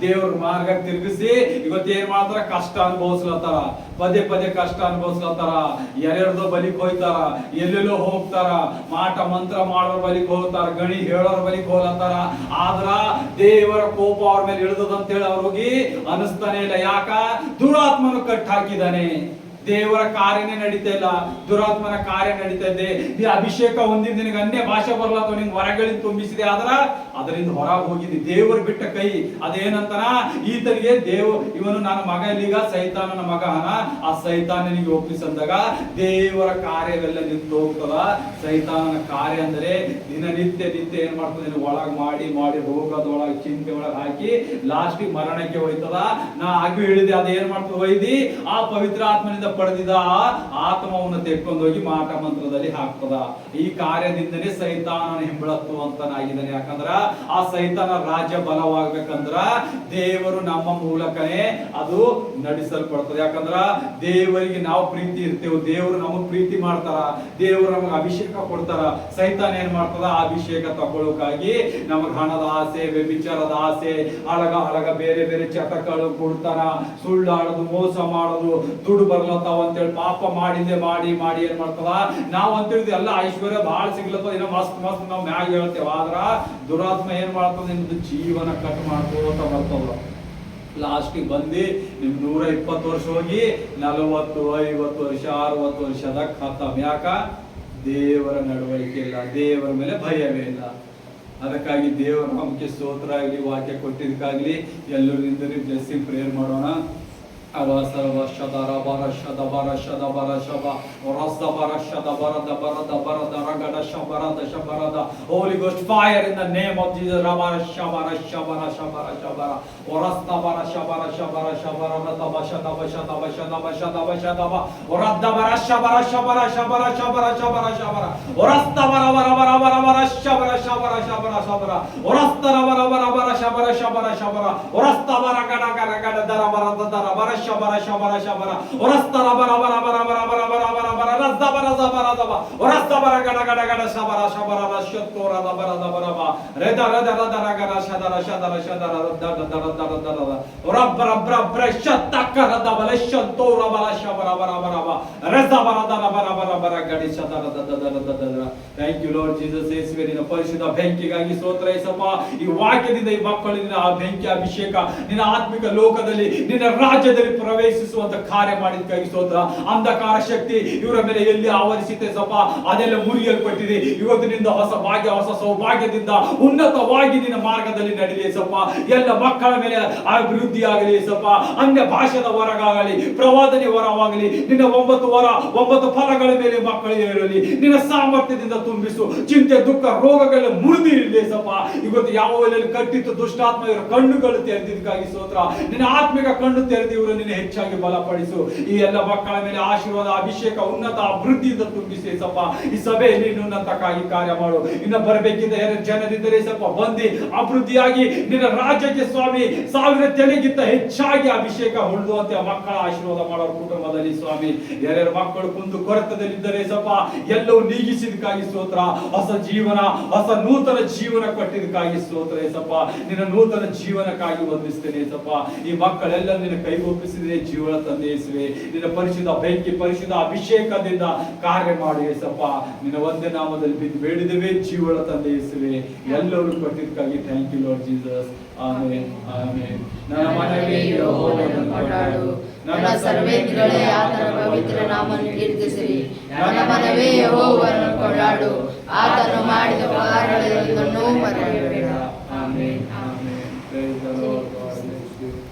ದೇವ್ರ ಮಾರ್ಗ ತಿರುಗಿಸಿ ಇವತ್ತು ಏನ್ ಮಾಡ್ತಾರ, ಕಷ್ಟ ಅನುಭವಿಸ್ಲತ್ತಾರ, ಪದೇ ಪದೇ ಕಷ್ಟ ಅನುಭವಿಸ್ಲತ್ತಾರ. ಯಾರ್ಯಾರ್ದೋ ಬಲಿಕ್ ಹೋಯ್ತಾರ, ಎಲ್ಲೆಲ್ಲೋ ಹೋಗ್ತಾರ, ಮಾಟ ಮಂತ್ರ ಮಾಡೋರ್ ಬಲಿಕ್ ಹೋಗ್ತಾರ, ಗಣಿ ಹೇಳೋರ್ ಬಲಿಕ್ ಹೋಗ್ಲತ್ತಾರ. ಆದ್ರ ದೇವರ ಕೋಪ ಅವ್ರ ಮೇಲೆ ಇಳಿದಂತ ಹೇಳಿ ಅವ್ರಿಗೆ ಅನಿಸ್ತಾನೆ ಇಲ್ಲ. ಯಾಕ? ದುರಾತ್ಮನು ಕಟ್ ಹಾಕಿದಾನೆ. ದೇವರ ಕಾರ್ಯನೇ ನಡೀತಾ ಇಲ್ಲ, ದುರಾತ್ಮನ ಕಾರ್ಯ ನಡೀತಾ ಇದೆ. ಈ ಅಭಿಷೇಕ ಹೊಂದಿದ ನಿನಗೆ ಅನ್ಯ ಭಾಷೆ ಬರಲ್ಲ, ನಿನ್ ಹೊರಗಳಿಂದ ತುಂಬಿಸಿದೆ, ಆದ್ರ ಅದರಿಂದ ಹೊರಗೆ ಹೋಗಿದೆ. ದೇವರು ಬಿಟ್ಟ ಕೈ ಅದೇನಂತಾನ, ಈತನಿಗೆ ಇವನು ನನ್ನ ಮಗ, ಇಲ್ಲಿಗ ಸೈತಾನನ ಮಗನ, ಆ ಸೈತಾನನಿಗೆ ಒಪ್ಪಿಸಂದಾಗ ದೇವರ ಕಾರ್ಯವೆಲ್ಲ ನಿಂತು ಹೋಗ್ತದ. ಸೈತಾನನ ಕಾರ್ಯ ಅಂದ್ರೆ ದಿನನಿತ್ಯ ಏನ್ ಮಾಡ್ತದೆ, ಒಳಗ್ ಮಾಡಿ ಮಾಡಿ ರೋಗದೊಳಗೆ ಚಿಂತೆ ಒಳಗೆ ಹಾಕಿ ಲಾಸ್ಟಿಗೆ ಮರಣಕ್ಕೆ ಹೋಯ್ತದ. ನಾ ಆಗಿ ಹೇಳಿದೆ, ಅದೇನ್ ಮಾಡ್ತದೆ, ಒಯ್ದಿ ಆ ಪವಿತ್ರ ಆತ್ಮನಿಂದ ಪಡೆದಿದ್ದ ಆತ್ಮವನ್ನು ತೆಕ್ಕೊಂಡೋಗಿ ಮಾಟ ಮಂತ್ರದಲ್ಲಿ ಹಾಕ್ತದ. ಈ ಕಾರ್ಯದಿಂದನೇ ಸೈತಾನ ಹಿಂಬಳತ್ತುವಂತನಾಗಿದ್ದಾನೆ. ಯಾಕಂದ್ರ ಆ ಸೈತಾನ ರಾಜ್ಯ ಬಲವಾಗಬೇಕಂದ್ರ ದೇವರು ನಮ್ಮ ಮೂಲಕನೇ ಅದು ನಡೆಸಲ್ಪಡ್ತದೆ. ಯಾಕಂದ್ರ ದೇವರಿಗೆ ನಾವು ಪ್ರೀತಿ ಇರ್ತೇವೆ, ದೇವರು ನಮಗ್ ಪ್ರೀತಿ ಮಾಡ್ತಾರ, ದೇವರು ನಮಗ್ ಅಭಿಷೇಕ ಕೊಡ್ತಾರ. ಸೈತಾನ ಏನ್ ಮಾಡ್ತದ, ಆ ಅಭಿಷೇಕ ತಗೊಳ್ಳೋಕಾಗಿ ನಮಗ್ ಹಣದ ಆಸೆ, ವ್ಯಭಿಚಾರದ ಆಸೆ, ಹಳಗ ಬೇರೆ ಬೇರೆ ಚಟಗಳು ಕೊಡ್ತಾರ, ಸುಳ್ಳಾಡೋದು, ಮೋಸ ಮಾಡೋದು, ದುಡ್ಡು ಬರ್ಲತ್ತಾವ ಅಂತೇಳಿ ಪಾಪ ಮಾಡಿದೆ ಮಾಡಿ ಮಾಡಿ ಏನ್ ಮಾಡ್ತದ, ನಾವ್ ಅಂತೀವಿ ಎಲ್ಲ ಐಶ್ವರ್ಯ ಬಹಳ ಸಿಗ್ಲತ್ತದ, ಏನೋ ಮಸ್ತ್ ಮಸ್ತ್ ನಾವ್ ಮ್ಯಾಗ ಹೇಳ್ತೇವ. ಆದ್ರ ದುರಾತ್ಮ ಏನ್ ಮಾಡ್ತದ, ನಿಮ್ದು ಜೀವನ ಕಟ್ ಮಾಡ್ಕೋತ ಬರ್ತದ. ಲಾಸ್ಟಿಗೆ ಬಂದು ನಿಮ್ 120 ವರ್ಷ ಹೋಗಿ 40, 50 ವರ್ಷ, 60 ವರ್ಷದ ಖತಮ್. ಯಾಕ? ದೇವರ ನಡವಳಿಕೆ ಇಲ್ಲ, ದೇವರ ಮೇಲೆ ಭಯವೇ ಇಲ್ಲ. ಅದಕ್ಕಾಗಿ ದೇವರ ನಮಗೆ ಸ್ತೋತ್ರ ಆಗಲಿ, ವಾಕ್ಯ ಕೊಟ್ಟಿದ್ದಕ್ಕಾಗ್ಲಿ ಎಲ್ಲರೂ ನಿಂತರಿ ಬ್ಲೆಸ್ಸಿಂಗ್ ಪ್ರೇಯರ್ ಮಾಡೋಣ. Holy Ghost fire in the name of Jesus. Shabara shabara shabara orastara bara bara bara bara bara bara bara bara razdabara zabara zaba orastabara gada gada gada shabara shabara rashtora zabara zabara ba reda reda reda rada shadara shadara shadara rada rada rada rada rabbra brabra shatakara dabala shantora bara shabara bara bara ba rezabara dara bara bara bara gadi shadara rada rada rada. Thank you Lord Jesus. ಯೇಸುವೇ ನಿನ್ನ ಪರಿಶುದ್ಧ ಬೆಂಕಿಗಾಗಿ ಸ್ತೋತ್ರ ಯೇಸಪ್ಪ. ಈ ವಾಕ್ಯದಿಂದ ಈ ಮಕ್ಕಳಿನ ಆ ಬೆಂಕಿ ಅಭಿಷೇಕ ನಿನ್ನ ಆತ್ಮಿಕ ಲೋಕದಲ್ಲಿ ನಿನ್ನ ರಾಜ್ಯದಲ್ಲಿ ಪ್ರವೇಶಿಸುವಂತ ಕಾರ್ಯ ಮಾಡಿದ್ದಕ್ಕಾಗಿ ಸ್ತೋತ್ರ. ಅಂಧಕಾರ ಶಕ್ತಿ ಇವರ ಮೇಲೆ ಎಲ್ಲಿ ಆವರಿಸಿತೆ ಸಪ್ಪ, ಅದೆಲ್ಲ ಮುರಿಯಲ್ಪಟ್ಟಿದೆ. ಇವತ್ತಿನಿಂದ ಹೊಸ ಭಾಗ್ಯ, ಹೊಸ ಸೌಭಾಗ್ಯದಿಂದ ಉನ್ನತವಾಗಿ ನಿನ್ನ ಮಾರ್ಗದಲ್ಲಿ ನಡೆಯಲಿ ಸಪ್ಪ. ಎಲ್ಲ ಮಕ್ಕಳ ಮೇಲೆ ಅಭಿವೃದ್ಧಿ ಆಗಲಿ ಸಪ್ಪ. ಅನ್ಯ ಭಾಷೆದ ವರಗಾಗಲಿ, ಪ್ರವಾದನೆ ವರವಾಗಲಿ, ನಿನ್ನ 9 ವರ 9 ಫಲಗಳ ಮೇಲೆ ಮಕ್ಕಳಿಗೆ ಇರಲಿ. ನಿನ್ನ ಸಾಮರ್ಥ್ಯದಿಂದ ತುಂಬಿಸು. ಚಿಂತೆ, ದುಃಖ, ರೋಗಗಳ ಮುರಿದಿ ಇರಲಿ ಸಪ್ಪ. ಇವತ್ತು ಯಾವ ಕಟ್ಟಿತ್ತು ದುಷ್ಟಾತ್ಮ ಇವರ ಕಣ್ಣುಗಳು ತೆರೆದಿದ್ದಕ್ಕಾಗಿ ಸ್ತೋತ್ರ. ನಿನ್ನ ಆತ್ಮಿಕ ಕಣ್ಣು ತೆರೆದು ಇವರು ನಿನ್ನ ಹೆಚ್ಚಾಗಿ ಬಲಪಡಿಸು. ಈ ಎಲ್ಲ ಮಕ್ಕಳ ಮೇಲೆ ಆಶೀರ್ವಾದ, ಅಭಿಷೇಕ, ಉನ್ನತ ಅಭಿವೃದ್ಧಿಯಿಂದ ತುಂಬಿಸಿ ಸಪ್ಪ. ಈ ಸಭೆಯಲ್ಲಿ ಉನ್ನತಕ್ಕಾಗಿ ಕಾರ್ಯ ಮಾಡು. ಇನ್ನು ಬರಬೇಕಿದ್ದ ಜನರಿದ್ದರೆ ಸಪ್ಪ ಬಂದಿ ಅಭಿವೃದ್ಧಿಯಾಗಿ ನಿನ್ನ ರಾಜ್ಯಕ್ಕೆ ಸ್ವಾಮಿ 1000 ತಲೆಗಿಂತ ಹೆಚ್ಚಾಗಿ ಅಭಿಷೇಕ ಹೊಂದುವಂತೆ ಮಕ್ಕಳ ಆಶೀರ್ವಾದ ಮಾಡೋ ಕುಟುಂಬದಲ್ಲಿ ಸ್ವಾಮಿ. ಯಾರ್ಯಾರು ಮಕ್ಕಳು ಕುಂದು ಕೊರತದಲ್ಲಿದ್ದರೆ ಸಪ್ಪ ಎಲ್ಲವೂ ನೀಗಿಸಿದಕ್ಕಾಗಿ ಸ್ತೋತ್ರ. ಹೊಸ ಜೀವನ, ಹೊಸ ನೂತನ ಜೀವನ ಕೊಟ್ಟಿದ್ದಕ್ಕಾಗಿ ಸ್ತೋತ್ರ ಸಪ್ಪ. ನಿನ್ನ ನೂತನ ಜೀವನಕ್ಕಾಗಿ ವಂದಿಸ್ತೇನೆ ಸಪ್ಪ. ಈ ಮಕ್ಕಳೆಲ್ಲ ನಿನ್ನ ಕೈಗೊಪ್ಪಿಸಿದ್ರೆ ಜೀವನ ತಂದೆ ಯೇಸುವೆ. ನಿನ್ನ ಪರಿಶುದ್ಧ ಬೆಂಕಿ, ಪರಿಶುದ್ಧ ಅಭಿಷೇಕದಿಂದ ಕಾರ್ಯ ಮಾಡಿ ಯೇಸಪ್ಪ. ನಿನ್ನ ಒಂದೇ ನಾಮದಲ್ಲಿ ಬಿದ್ದು ಬೇಡಿದೆವೆ ಜೀವನ ತಂದೆ ಯೇಸುವೆ. ಎಲ್ಲರೂ ಕೊಟ್ಟಿದ್ದಕ್ಕಾಗಿ thank you Lord Jesus. Amen amen. ನನ್ನ ಮನವೇ ಯೆಹೋವನನ್ನು ಕೊಂಡಾಡು, ನನ್ನ ಸರ್ವೇಂದ್ರಿಗಳೇ ಆತನ ಪವಿತ್ರ ನಾಮವನ್ನು ಕೀರ್ತಿಸಿರಿ. ನನ್ನ ಮನವೇ ಯೆಹೋವನನ್ನು ಕೊಂಡಾಡು, ಆತನು ಮಾಡಿದ ಉಪಕಾರಗಳನ್ನು ಮರೆಯಬೇಡ.